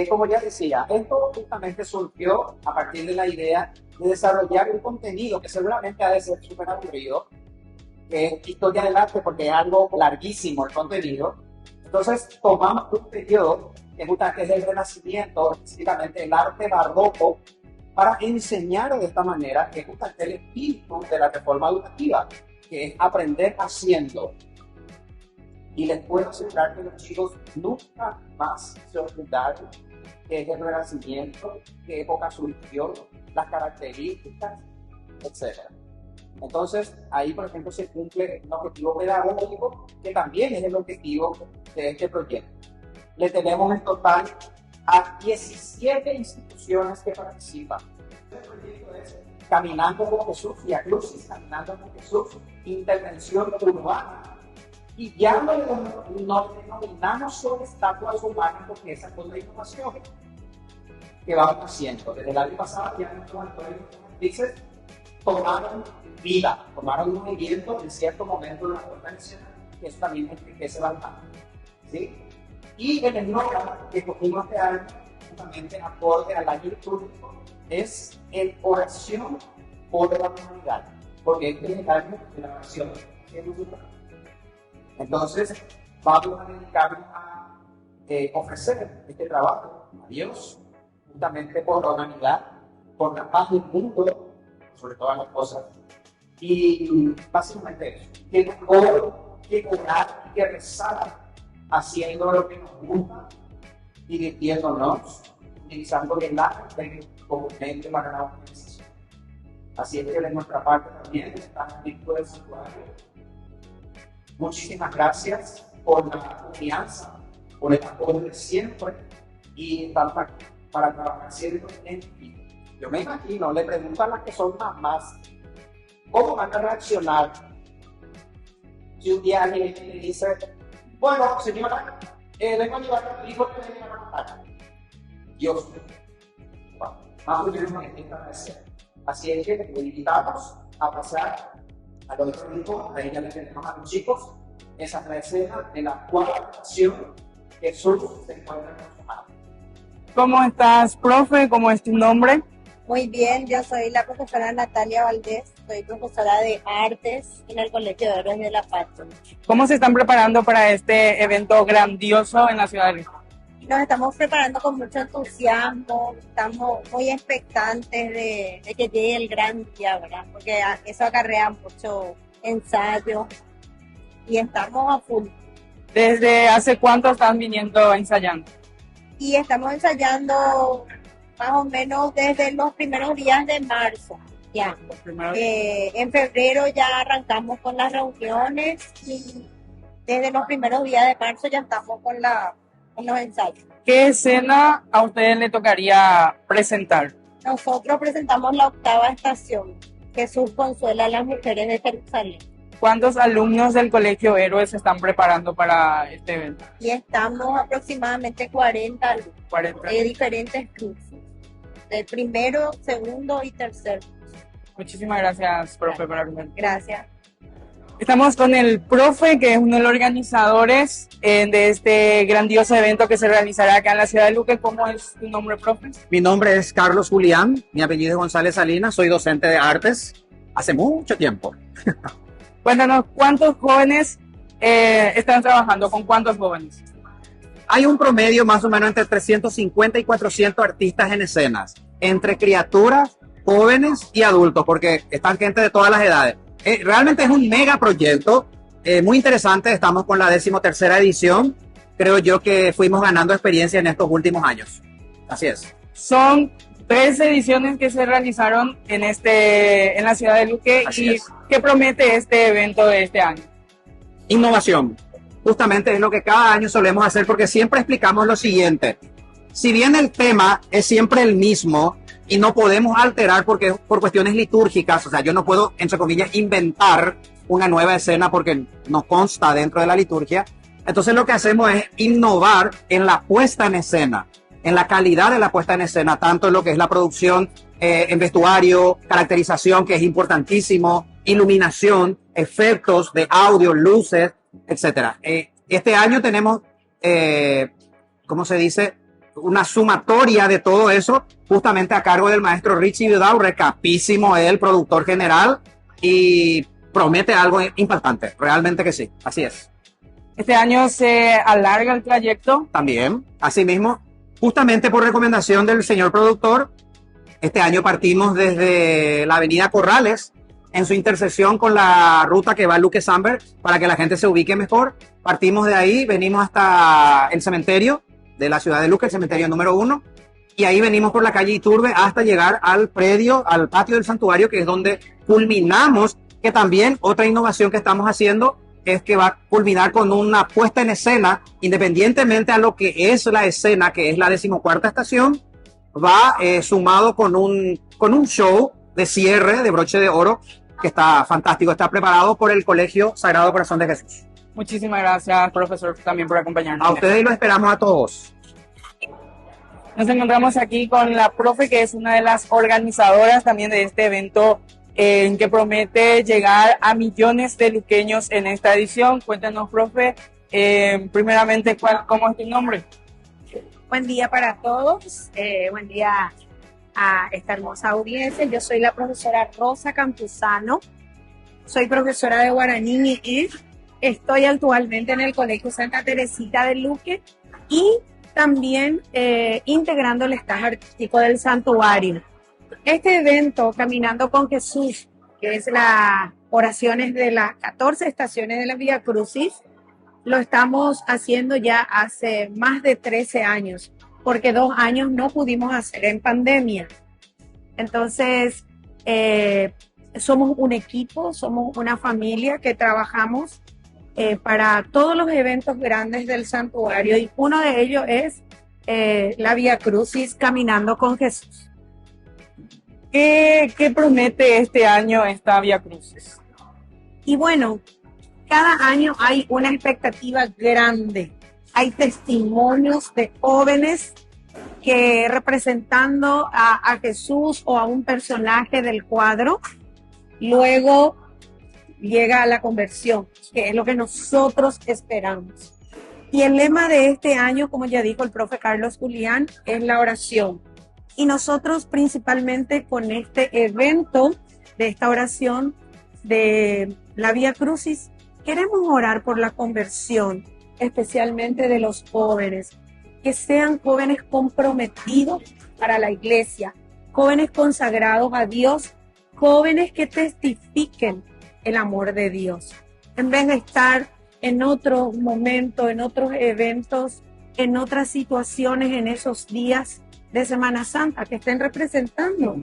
como ya decía, esto justamente surgió a partir de la idea de desarrollar un contenido que seguramente ha de ser súper aburrido, que es historia del arte, porque es algo larguísimo el contenido. Entonces tomamos un periodo que justamente es el Renacimiento, específicamente el arte barroco, para enseñar de esta manera, que es justamente el espíritu de la reforma educativa, que es aprender haciendo. Y les puedo asegurar que los chicos nunca más se olvidaron que es el Renacimiento, qué época surgió, las características, etc. Entonces, ahí, por ejemplo, se cumple un objetivo pedagógico, que también es el objetivo de este proyecto. Le tenemos en total a 17 instituciones que participan. Este proyecto es Caminando con Jesús, Vía Crucis, Caminando con Jesús, Intervención Urbana. Y ya no denominamos solo estatuas humanas, porque esa es la innovación que vamos haciendo. Desde el año pasado ya nuestros actores dice tomaron vida, tomaron un movimiento en cierto momento de la organización, que eso también enriquece bastante, ¿sí? Y el eslogan que escogimos este año, justamente acorde al año litúrgico, es el oración por la humanidad, porque este es el año de la oración. Entonces, vamos a dedicarnos a ofrecer este trabajo a Dios, justamente por la humanidad, por la paz del mundo, sobre todas las cosas. Y básicamente eso, que mejor que orar y que rezar haciendo lo que nos gusta, divirtiéndonos, utilizando el arte como mente para la organización. Así es que de nuestra parte también estamos dentro del santuario. Muchísimas gracias por la confianza, por el apoyo de siempre y para trabajar siempre en equipo. Yo me imagino, le pregunto a las que son mamás, ¿cómo van a reaccionar si un día alguien le dice, bueno, señora, vengo a llevar a tu hijo que venga a matar? Dios mío. Bueno, más o menos esta hacer. Así es que le invitamos a pasar a los otros grupos, ahí ya le tenemos a los chicos, esa escena de la cuarta acción que Jesús se encuentra con su madre. ¿Cómo estás, profe? ¿Cómo es tu nombre? Muy bien, yo soy la profesora Natalia Valdés, soy profesora de artes en el Colegio de Héroes de la Patria. ¿Cómo se están preparando para este evento grandioso en la ciudad de Lima? Nos estamos preparando con mucho entusiasmo, estamos muy expectantes de que llegue el gran día, ¿verdad? Porque eso acarrea mucho ensayo y estamos a full. ¿Desde hace cuánto están viniendo ensayando? Y estamos ensayando más o menos desde los primeros días de marzo, ya. En febrero ya arrancamos con las reuniones y desde los primeros días de marzo ya estamos con los ensayos. ¿Qué escena a ustedes le tocaría presentar? Nosotros presentamos la 8ª estación, Jesús consuela a las mujeres de Jerusalén. ¿Cuántos alumnos del Colegio Héroes se están preparando para este evento? Y estamos aproximadamente 40 alumnos 40. de diferentes cursos, del primero, segundo y tercero. Muchísimas gracias, profe, por hablar. Gracias. Estamos con el profe, que es uno de los organizadores de este grandioso evento que se realizará acá en la ciudad de Luque. ¿Cómo es tu nombre, profe? Mi nombre es Carlos Julián, mi apellido es González Salinas, soy docente de artes hace mucho tiempo. Cuéntanos, ¿cuántos jóvenes están trabajando? ¿Con cuántos jóvenes? Hay un promedio más o menos entre 350 y 400 artistas en escenas, entre criaturas, jóvenes y adultos, porque están gente de todas las edades. Realmente es un mega proyecto, muy interesante. Estamos con la 13ª edición. Creo yo que fuimos ganando experiencia en estos últimos años. Así es. Son 3 ediciones que se realizaron en la ciudad de Luque. Así ¿Y es. qué promete este evento de este año? Innovación. Justamente es lo que cada año solemos hacer, porque siempre explicamos lo siguiente. Si bien el tema es siempre el mismo y no podemos alterar porque por cuestiones litúrgicas, o sea, yo no puedo, entre comillas, inventar una nueva escena porque no consta dentro de la liturgia. Entonces lo que hacemos es innovar en la puesta en escena, en la calidad de la puesta en escena, tanto en lo que es la producción en vestuario, caracterización, que es importantísimo, iluminación, efectos de audio, luces, etcétera. Este año tenemos, ¿cómo se dice?, una sumatoria de todo eso, justamente a cargo del maestro Richie Vidaurre, capísimo, el productor general, y promete algo impactante, realmente que sí, así es. Este año se alarga el trayecto. También, así mismo, justamente por recomendación del señor productor, este año partimos desde la avenida Corrales, en su intersección con la ruta que va a Luque Samberg, para que la gente se ubique mejor. Partimos de ahí, venimos hasta el cementerio de la ciudad de Luque, el cementerio número 1, y ahí venimos por la calle Iturbe hasta llegar al predio, al patio del santuario, que es donde culminamos, que también otra innovación que estamos haciendo es que va a culminar con una puesta en escena, independientemente a lo que es la escena, que es la 14ª estación, va sumado con un show de cierre, de broche de oro, que está fantástico, está preparado por el Colegio Sagrado Corazón de Jesús. Muchísimas gracias, profesor, también por acompañarnos. A ustedes y los esperamos a todos. Nos encontramos aquí con la profe, que es una de las organizadoras también de este evento, que promete llegar a millones de luqueños en esta edición. Cuéntanos, profe, primeramente, ¿cómo es tu nombre? Buen día para todos, buen día a esta hermosa audiencia. Yo soy la profesora Rosa Campuzano, soy profesora de guaraní y estoy actualmente en el Colegio Santa Teresita de Luque y también integrando el staff artístico del santuario. Este evento, Caminando con Jesús, que es las oraciones de las 14 estaciones de la Vía Crucis, lo estamos haciendo ya hace más de 13 años, porque 2 años no pudimos hacer en pandemia. Entonces, somos un equipo, somos una familia que trabajamos para todos los eventos grandes del santuario, y uno de ellos es la Vía Crucis, Caminando con Jesús. ¿Qué promete este año esta Vía Crucis? Y bueno, cada año hay una expectativa grande. Hay testimonios de jóvenes que representando a Jesús o a un personaje del cuadro, luego llega a la conversión, que es lo que nosotros esperamos. Y el lema de este año, como ya dijo el profe Carlos Julián, es la oración. Y nosotros principalmente con este evento de esta oración de la Vía Crucis, queremos orar por la conversión, especialmente de los jóvenes, que sean jóvenes comprometidos para la iglesia, jóvenes consagrados a Dios, jóvenes que testifiquen el amor de Dios. En vez de estar en otros momentos, en otros eventos, en otras situaciones, en esos días, de Semana Santa que estén representando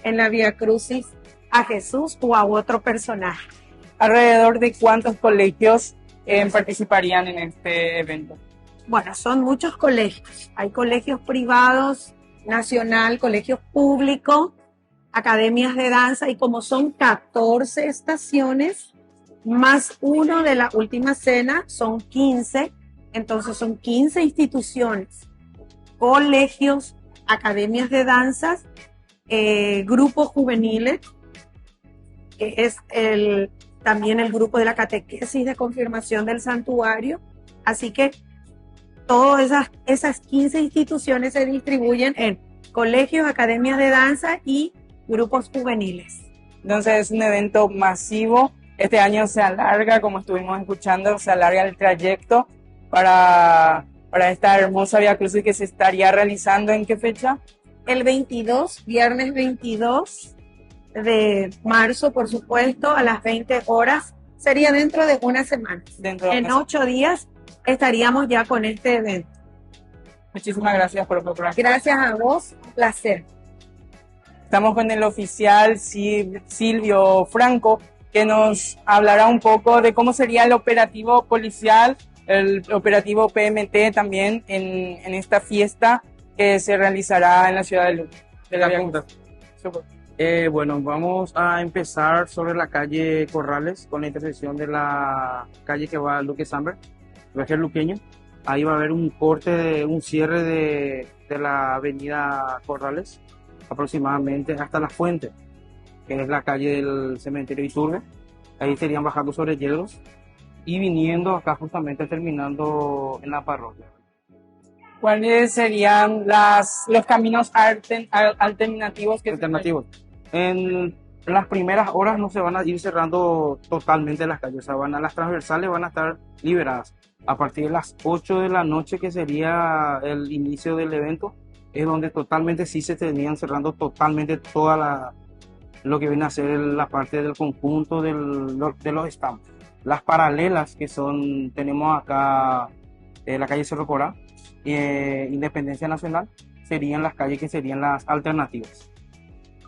en la Vía Crucis a Jesús o a otro personaje. ¿Alrededor de cuántos colegios participarían en este evento? Bueno, son muchos colegios. Hay colegios privados, nacional, colegios públicos, academias de danza, y como son 14 estaciones, más uno de la última cena, son 15. Entonces son 15 instituciones, colegios, academias de danzas, grupos juveniles, que es también el grupo de la catequesis de confirmación del santuario. Así que todas esas 15 instituciones se distribuyen en colegios, academias de danza y grupos juveniles. Entonces es un evento masivo. Este año se alarga, como estuvimos escuchando, se alarga el trayecto para esta hermosa Vía Crucis que se estaría realizando. ¿En qué fecha? El 22, viernes 22 de marzo, por supuesto, a las 20 horas. Sería dentro de una semana. En 8 días estaríamos ya con este evento. Muchísimas gracias por procurar. Gracias a vos, un placer. Estamos con el oficial Silvio Franco, que nos hablará un poco de cómo sería el operativo policial, el operativo PMT también en esta fiesta que se realizará en la ciudad de la Vía Crucis. Bueno, vamos a empezar sobre la calle Corrales con la intersección de la calle que va a Luque Samber, Viaje Luqueño. Ahí va a haber un corte, un cierre de la avenida Corrales, aproximadamente hasta La Fuente, que es la calle del cementerio Iturbe. Ahí serían bajando sobre Yedros y viniendo acá justamente terminando en la parroquia. ¿Cuáles serían los caminos alternativos? En las primeras horas no se van a ir cerrando totalmente las calles, o sea, las transversales van a estar liberadas. A partir de las 8 de la noche, que sería el inicio del evento, es donde totalmente sí se tenían cerrando totalmente toda lo que viene a ser la parte del conjunto de los stands. Las paralelas que tenemos acá en la calle Cerro Corá, Independencia Nacional, serían las calles que serían las alternativas.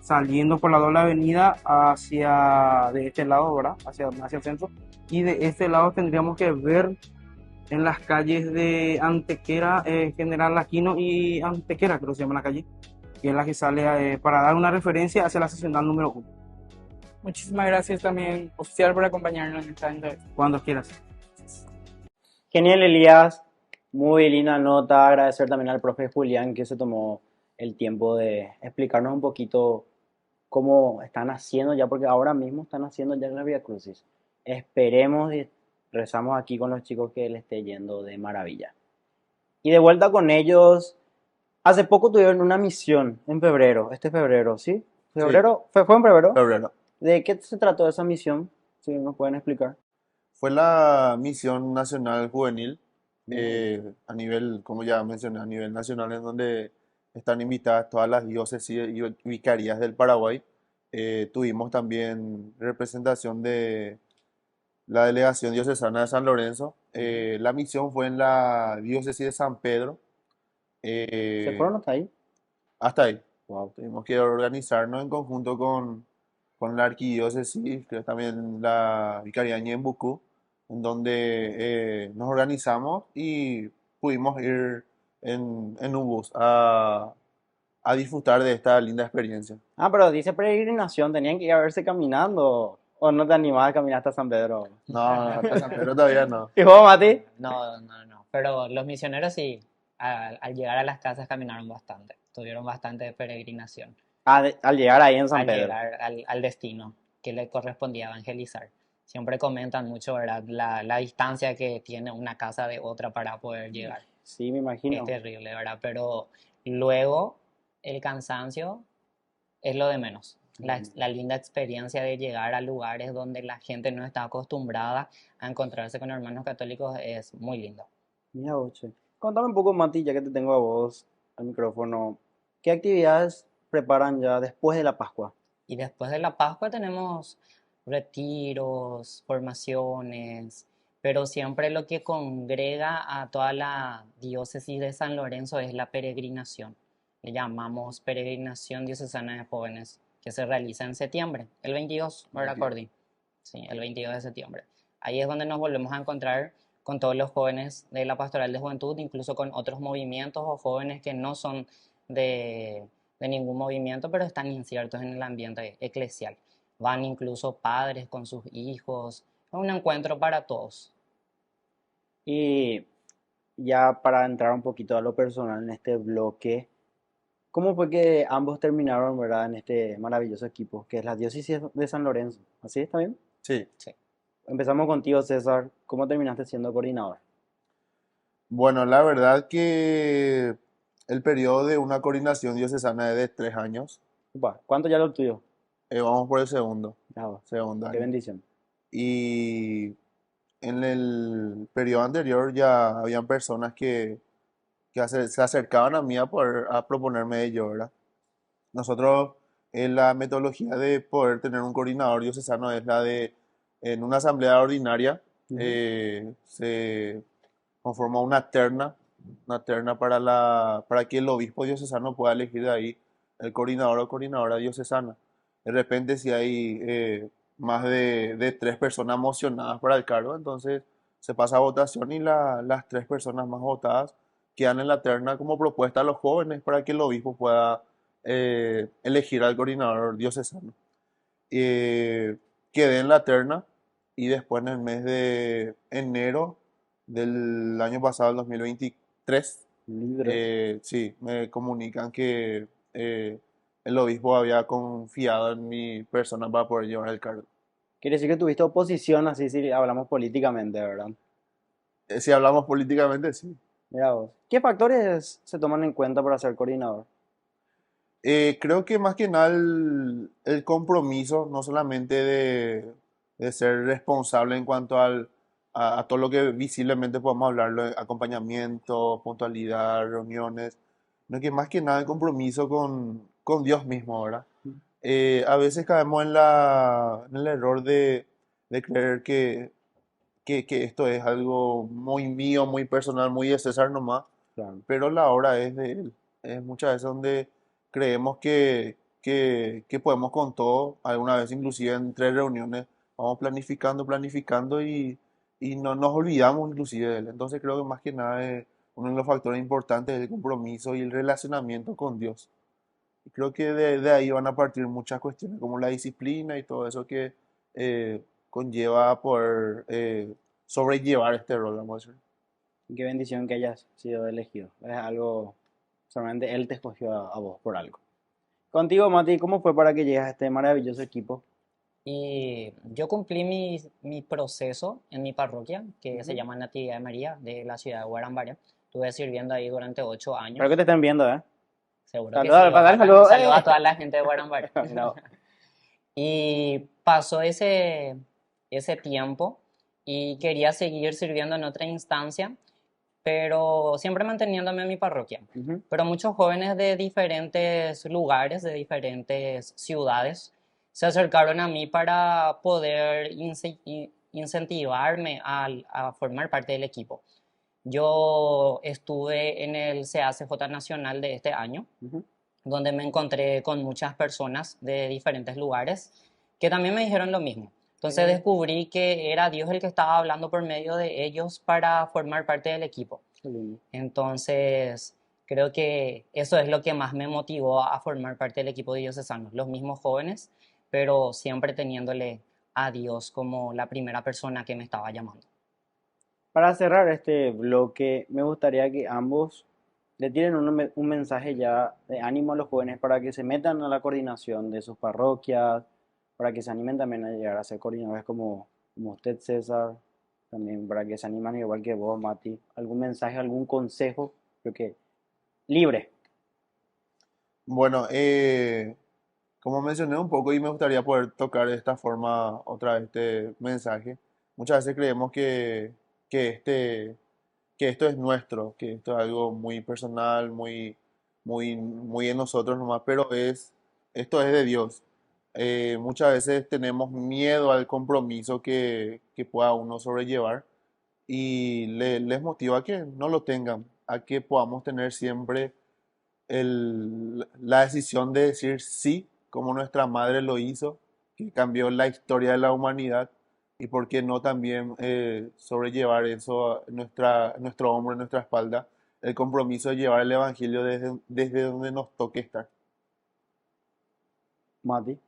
Saliendo por la doble avenida de este lado, ¿verdad? Hacia el centro. Y de este lado tendríamos que ver en las calles de Antequera, General Aquino y Antequera, creo que se llama la calle, que es la que sale para dar una referencia hacia la seccional número 1. Muchísimas gracias también, oficial, por acompañarnos en esta entrevista. Cuando quieras. Genial, Elías. Muy linda nota. Agradecer también al profe Julián, que se tomó el tiempo de explicarnos un poquito cómo están haciendo ya, porque ahora mismo están haciendo ya la Vía Crucis. Esperemos y rezamos aquí con los chicos que le esté yendo de maravilla. Y de vuelta con ellos, hace poco tuvieron una misión en febrero, ¿sí? ¿Febrero? Sí. ¿Fue en febrero? Febrero. ¿De qué se trató esa misión? Si nos pueden explicar. Fue la misión nacional juvenil, a nivel, como ya mencioné, a nivel nacional, en donde están invitadas todas las diócesis y vicarías del Paraguay. Tuvimos también representación de la delegación diocesana de San Lorenzo. La misión fue en la diócesis de San Pedro. ¿Se fueron hasta ahí? Hasta ahí. Wow. Tuvimos que organizarnos en conjunto con la arquidiócesis, que también la vicaría Ñembucú, en donde nos organizamos y pudimos ir en un bus a disfrutar de esta linda experiencia. Ah, pero dice peregrinación, tenían que ir a verse caminando. ¿O no te animabas a caminar hasta San Pedro? No, hasta San Pedro todavía no. ¿Y vos, Mati? No. Pero los misioneros sí, al llegar a las casas caminaron bastante. Tuvieron bastante peregrinación. Al llegar ahí en San Pedro. Al llegar al destino que le correspondía evangelizar. Siempre comentan mucho, ¿verdad? La distancia que tiene una casa de otra para poder llegar. Sí, me imagino. Es terrible, ¿verdad? Pero luego el cansancio es lo de menos. La linda experiencia de llegar a lugares donde la gente no está acostumbrada a encontrarse con hermanos católicos es muy lindo. Mira, Boche. Contame un poco, Mati, ya que te tengo a vos al micrófono. ¿Qué actividades preparan ya después de la Pascua? Y después de la Pascua tenemos retiros, formaciones, pero siempre lo que congrega a toda la diócesis de San Lorenzo es la peregrinación le llamamos Peregrinación Diocesana de Jóvenes, que se realiza en septiembre, el 22, ¿verdad, Cordy? Sí, el 22 de septiembre. Ahí es donde nos volvemos a encontrar con todos los jóvenes de la Pastoral de Juventud, incluso con otros movimientos o jóvenes que no son de ningún movimiento, pero están inciertos en el ambiente eclesial. Van incluso padres con sus hijos. Es un encuentro para todos. Y ya para entrar un poquito a lo personal en este bloque, ¿cómo fue que ambos terminaron, verdad, en este maravilloso equipo que es la Diócesis de San Lorenzo? ¿Así está bien? Sí. Sí. Empezamos contigo, César. ¿Cómo terminaste siendo coordinador? Bueno, la verdad que el periodo de una coordinación diocesana es de 3 años. Upa, ¿cuánto ya lo tuyo? Vamos por el segundo Bravo, segundo qué año. bendición. Y en el periodo anterior ya habían personas que se acercaban a mí a proponerme ello, ¿verdad? Nosotros, en la metodología de poder tener un coordinador diocesano es la de, en una asamblea ordinaria, se conforma una terna para que el obispo diocesano pueda elegir de ahí el coordinador o coordinadora diocesana. De repente, si hay más de 3 personas mocionadas para el cargo, entonces se pasa a votación y las 3 personas más votadas quedan en la terna como propuesta a los jóvenes para que el obispo pueda elegir al coordinador diocesano. Quedé en la terna y después en el mes de enero del año pasado, el 2023, sí, me comunican que el obispo había confiado en mi persona para poder llevar el cargo. Quiere decir que tuviste oposición, así si hablamos políticamente, ¿verdad? Si hablamos políticamente, sí. Mira vos. ¿Qué factores se toman en cuenta para ser coordinador? Creo que más que nada el compromiso, no solamente de ser responsable en cuanto a todo lo que visiblemente podemos hablarlo, acompañamiento, puntualidad, reuniones, sino que más que nada el compromiso con Dios mismo, ¿verdad? A veces caemos en el error de creer que esto es algo muy mío, muy personal, muy de César nomás, Claro. pero la obra es de él. Es muchas veces donde creemos que podemos con todo, alguna vez inclusive en 3 reuniones, vamos planificando y no nos olvidamos inclusive de él. Entonces creo que más que nada uno de los factores importantes es el compromiso y el relacionamiento con Dios. Y creo que de ahí van a partir muchas cuestiones como la disciplina y todo eso que conlleva a poder sobrellevar este rol, vamos a decir. Qué bendición que hayas sido elegido. Es algo, solamente Él te escogió a vos por algo. Contigo, Mati, ¿cómo fue para que llegues a este maravilloso equipo? Y yo cumplí mi proceso en mi parroquia, que se llama Natividad de María, de la ciudad de Guarambaria. Estuve sirviendo ahí durante 8 años. Espero que te estén viendo, ¿eh? Seguro que Saludos, sí. para dar saludos. Saludos a toda la gente de Guarambaria. No. Y pasó ese tiempo y quería seguir sirviendo en otra instancia, pero siempre manteniéndome en mi parroquia. Pero muchos jóvenes de diferentes lugares, de diferentes ciudades, se acercaron a mí para poder incentivarme a formar parte del equipo. Yo estuve en el CACJ Nacional de este año, donde me encontré con muchas personas de diferentes lugares que también me dijeron lo mismo. Entonces descubrí que era Dios el que estaba hablando por medio de ellos para formar parte del equipo. Entonces creo que eso es lo que más me motivó a formar parte del equipo de Diocesanos, los mismos jóvenes, pero siempre teniéndole a Dios como la primera persona que me estaba llamando. Para cerrar este bloque, me gustaría que ambos le tiren un mensaje ya de ánimo a los jóvenes para que se metan a la coordinación de sus parroquias, para que se animen también a llegar a ser coordinadores como usted, César, también para que se animen igual que vos, Mati. ¿Algún mensaje, algún consejo? Creo que libre. Bueno, como mencioné un poco y me gustaría poder tocar de esta forma otra vez este mensaje. Muchas veces creemos que esto es nuestro, que esto es algo muy personal, muy de nosotros nomás, pero esto es de Dios. Muchas veces tenemos miedo al compromiso que pueda uno sobrellevar y les motiva a que no lo tengan, a que podamos tener siempre la decisión de decir sí, como nuestra madre lo hizo, que cambió la historia de la humanidad, y por qué no también sobrellevar eso a nuestro hombro, en nuestra espalda, el compromiso de llevar el Evangelio desde donde nos toque estar. Mati.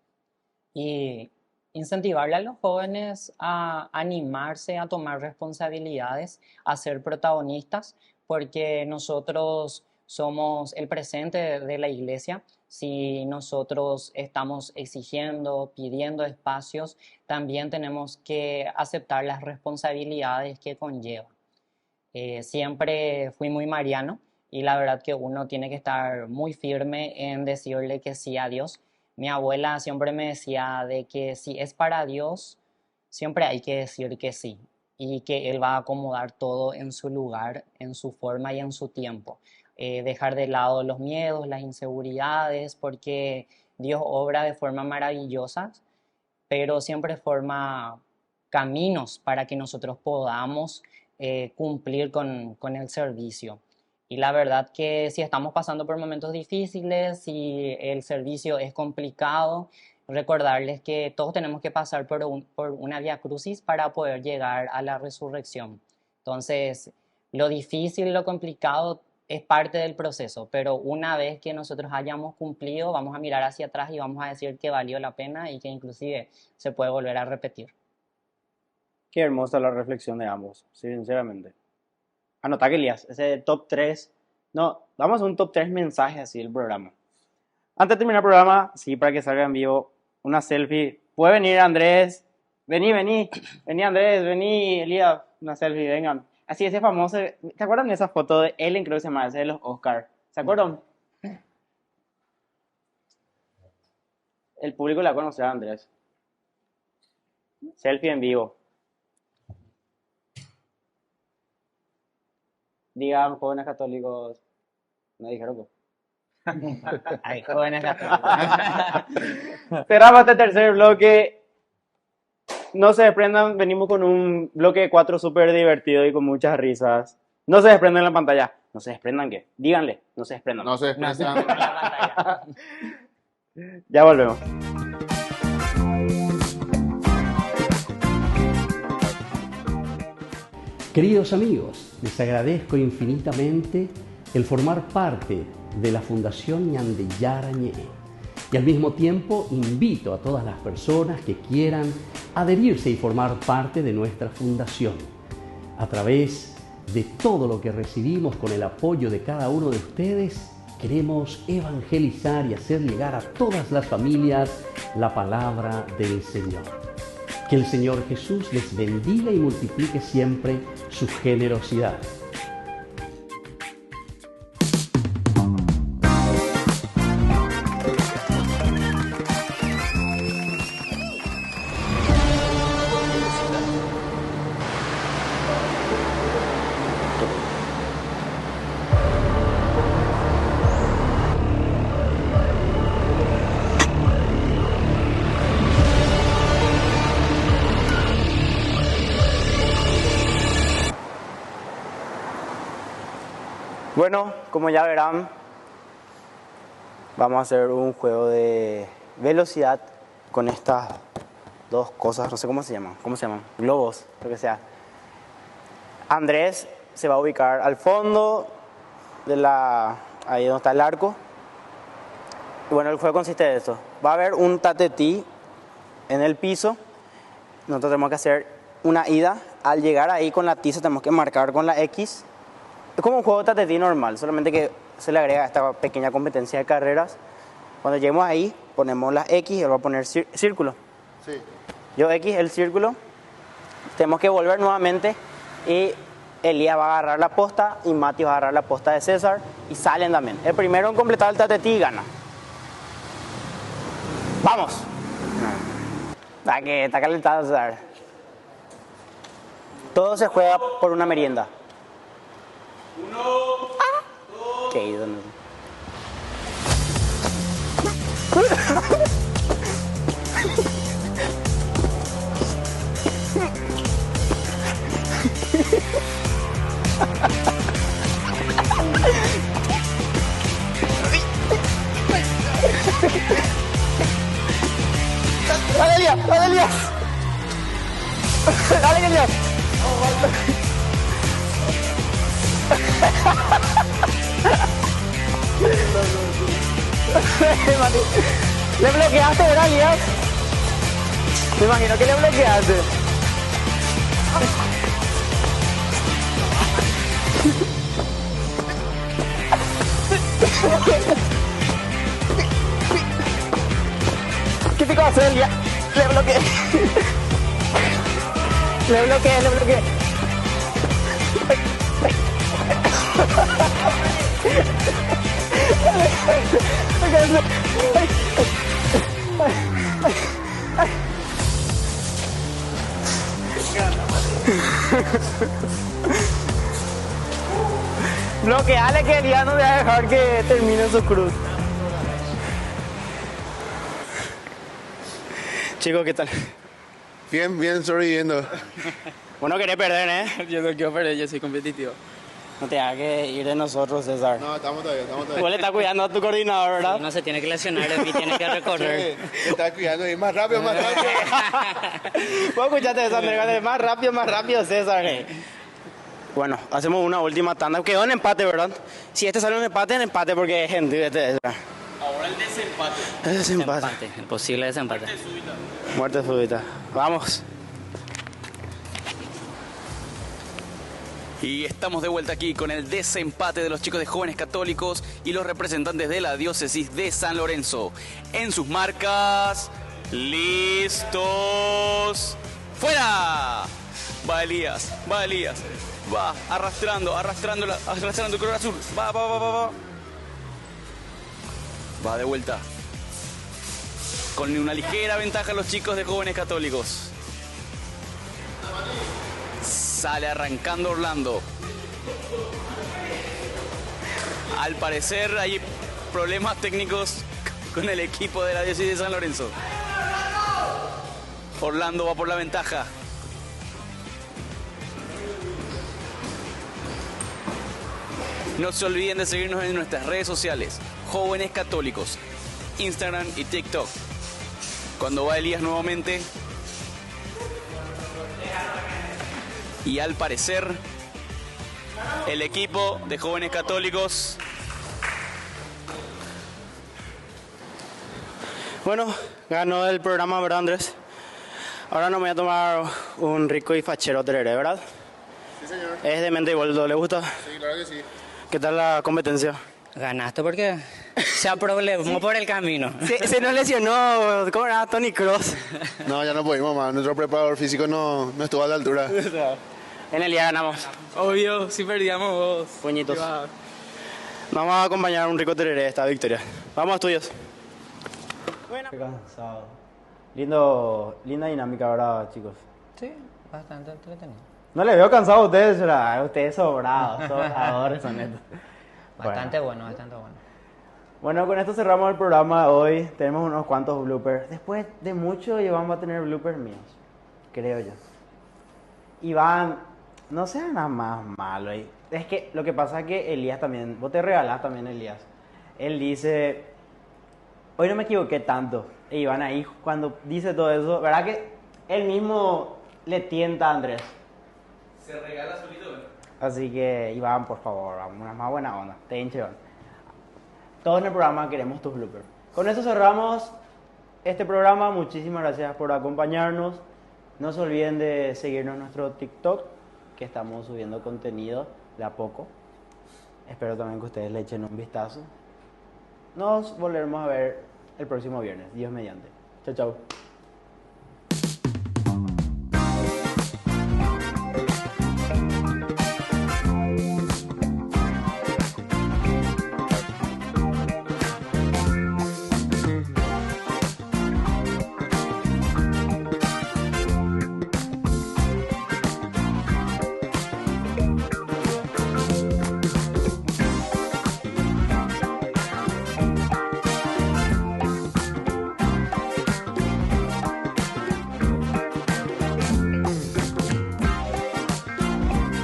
Y incentivarle a los jóvenes a animarse a tomar responsabilidades, a ser protagonistas, porque nosotros somos el presente de la iglesia. Si nosotros estamos exigiendo, pidiendo espacios, también tenemos que aceptar las responsabilidades que conlleva. Siempre fui muy mariano y la verdad que uno tiene que estar muy firme en decirle que sí a Dios. Mi abuela siempre me decía de que si es para Dios, siempre hay que decir que sí y que Él va a acomodar todo en su lugar, en su forma y en su tiempo. Dejar de lado los miedos, las inseguridades, porque Dios obra de forma maravillosa, pero siempre forma caminos para que nosotros podamos cumplir con el servicio. Y la verdad que si estamos pasando por momentos difíciles, si el servicio es complicado, recordarles que todos tenemos que pasar por una vía crucis para poder llegar a la resurrección. Entonces, lo difícil, lo complicado es parte del proceso, pero una vez que nosotros hayamos cumplido, vamos a mirar hacia atrás y vamos a decir que valió la pena y que inclusive se puede volver a repetir. Qué hermosa la reflexión de ambos, sinceramente. Anota que Elías, ese top 3, no, vamos a un top 3 mensajes así del programa. Antes de terminar el programa, sí, para que salga en vivo, una selfie. ¿Puede venir Andrés? Vení Andrés, vení Elías, una selfie, vengan. Así, ese famoso, ¿te acuerdan de esa foto de Ellen, creo que se llama, ese de los Oscar? ¿Se acuerdan? El público la conoce a Andrés. Selfie en vivo. Digan, jóvenes católicos. No dijeron pues. Ay, jóvenes católicos. Cerramos este tercer bloque. No se desprendan, venimos con un bloque de 4 súper divertido y con muchas risas. No se desprendan en la pantalla. ¿No se desprendan qué? Díganle, no se desprendan. No se desprendan. Ya volvemos. Queridos amigos, les agradezco infinitamente el formar parte de la Fundación Ñande Yarañe. Y al mismo tiempo invito a todas las personas que quieran adherirse y formar parte de nuestra fundación. A través de todo lo que recibimos con el apoyo de cada uno de ustedes, queremos evangelizar y hacer llegar a todas las familias la palabra del Señor. Que el Señor Jesús les bendiga y multiplique siempre su generosidad. Bueno, como ya verán, vamos a hacer un juego de velocidad con estas dos cosas, no sé cómo se llaman, globos, lo que sea. Andrés se va a ubicar al fondo de ahí donde está el arco. Y bueno, el juego consiste en esto. Va a haber un tatetí en el piso. Nosotros tenemos que hacer una ida. Al llegar ahí con la tiza tenemos que marcar con la X. Es como un juego de tatetí normal, solamente que se le agrega esta pequeña competencia de carreras. Cuando lleguemos ahí, ponemos las X y él va a poner círculo. Sí. Yo X, el círculo. Tenemos que volver nuevamente y Elías va a agarrar la posta y Mati va a agarrar la posta de César y salen también. El primero en completar el tatetí gana. ¡Vamos! Está calentado, César. Todo se juega por una merienda. 1, 2, ¿Qué hizo? ¿Le bloqueaste, verdad, Elías? Me imagino que le bloqueaste. ¿Qué te iba a hacer, Elías? Le bloqueé. Le bloqueé, le bloqueé. Bloqueale que Elías no te va a dejar que termine su cruz. Chicos, ¿qué tal? Bien, bien, sobreviviendo. Vos no querés perder, ¿eh? Yo no quiero perder, yo soy competitivo. No te hagas que ir de nosotros, César. No, estamos todavía. Vos le estás cuidando a tu coordinador, ¿verdad? No se tiene que lesionar, de mí tiene que recorrer. Sí, está cuidando, ir más rápido, más rápido. Vos escuchaste eso, Andrés, más rápido, César. Bueno, hacemos una última tanda. Quedó en empate, ¿verdad? Si este sale un empate, en empate, porque es gente. Ahora el desempate. El desempate. El posible desempate. Muerte súbita. Vamos. Y estamos de vuelta aquí con el desempate de los chicos de Jóvenes Católicos y los representantes de la diócesis de San Lorenzo. En sus marcas, listos, ¡fuera! Va Elías, va arrastrando el color azul, va. Va de vuelta. Con una ligera ventaja los chicos de Jóvenes Católicos. Sale arrancando Orlando. Al parecer hay problemas técnicos con el equipo de la diócesis de San Lorenzo. Orlando va por la ventaja. No se olviden de seguirnos en nuestras redes sociales, Jóvenes Católicos, Instagram y TikTok. Cuando va Elías nuevamente. Y al parecer, el equipo de Jóvenes Católicos. Bueno, ganó el programa, ¿verdad, Andrés? Ahora nos voy a tomar un rico y fachero tereré, ¿verdad? Sí, señor. ¿Es de mente y boldo? ¿Le gusta? Sí, claro que sí. ¿Qué tal la competencia? Ganaste porque se problemó por el camino. Se nos lesionó, ¿cómo era? Tony Cross. No, ya no pudimos más. Nuestro preparador físico no estuvo a la altura. En el día ganamos. Obvio, si perdíamos vos. Puñitos. Vamos a acompañar un rico tereré esta victoria. Vamos a estudios. Bueno. Qué cansado. Linda dinámica, ¿verdad, chicos? Sí, bastante entretenido. No le veo cansado a ustedes, ¿verdad? Ustedes sobrados, sobradores son estos. Bastante bueno. Bueno, con esto cerramos el programa de hoy. Tenemos unos cuantos bloopers. Después de mucho, Iván va a tener bloopers míos, creo yo. Iván, no sea nada más malo. Es que lo que pasa es que Elías también, vos te regalás también, Elías. Él dice, hoy no me equivoqué tanto. E Iván ahí, cuando dice todo eso, ¿verdad que él mismo le tienta a Andrés? Se regala solito, ¿verdad? Así que, Iván, por favor, una más buena onda. Te hinche, Iván. Todos en el programa queremos tus bloopers. Con eso cerramos este programa. Muchísimas gracias por acompañarnos. No se olviden de seguirnos en nuestro TikTok, que estamos subiendo contenido de a poco. Espero también que ustedes le echen un vistazo. Nos volveremos a ver el próximo viernes, Dios mediante. Chao, chao.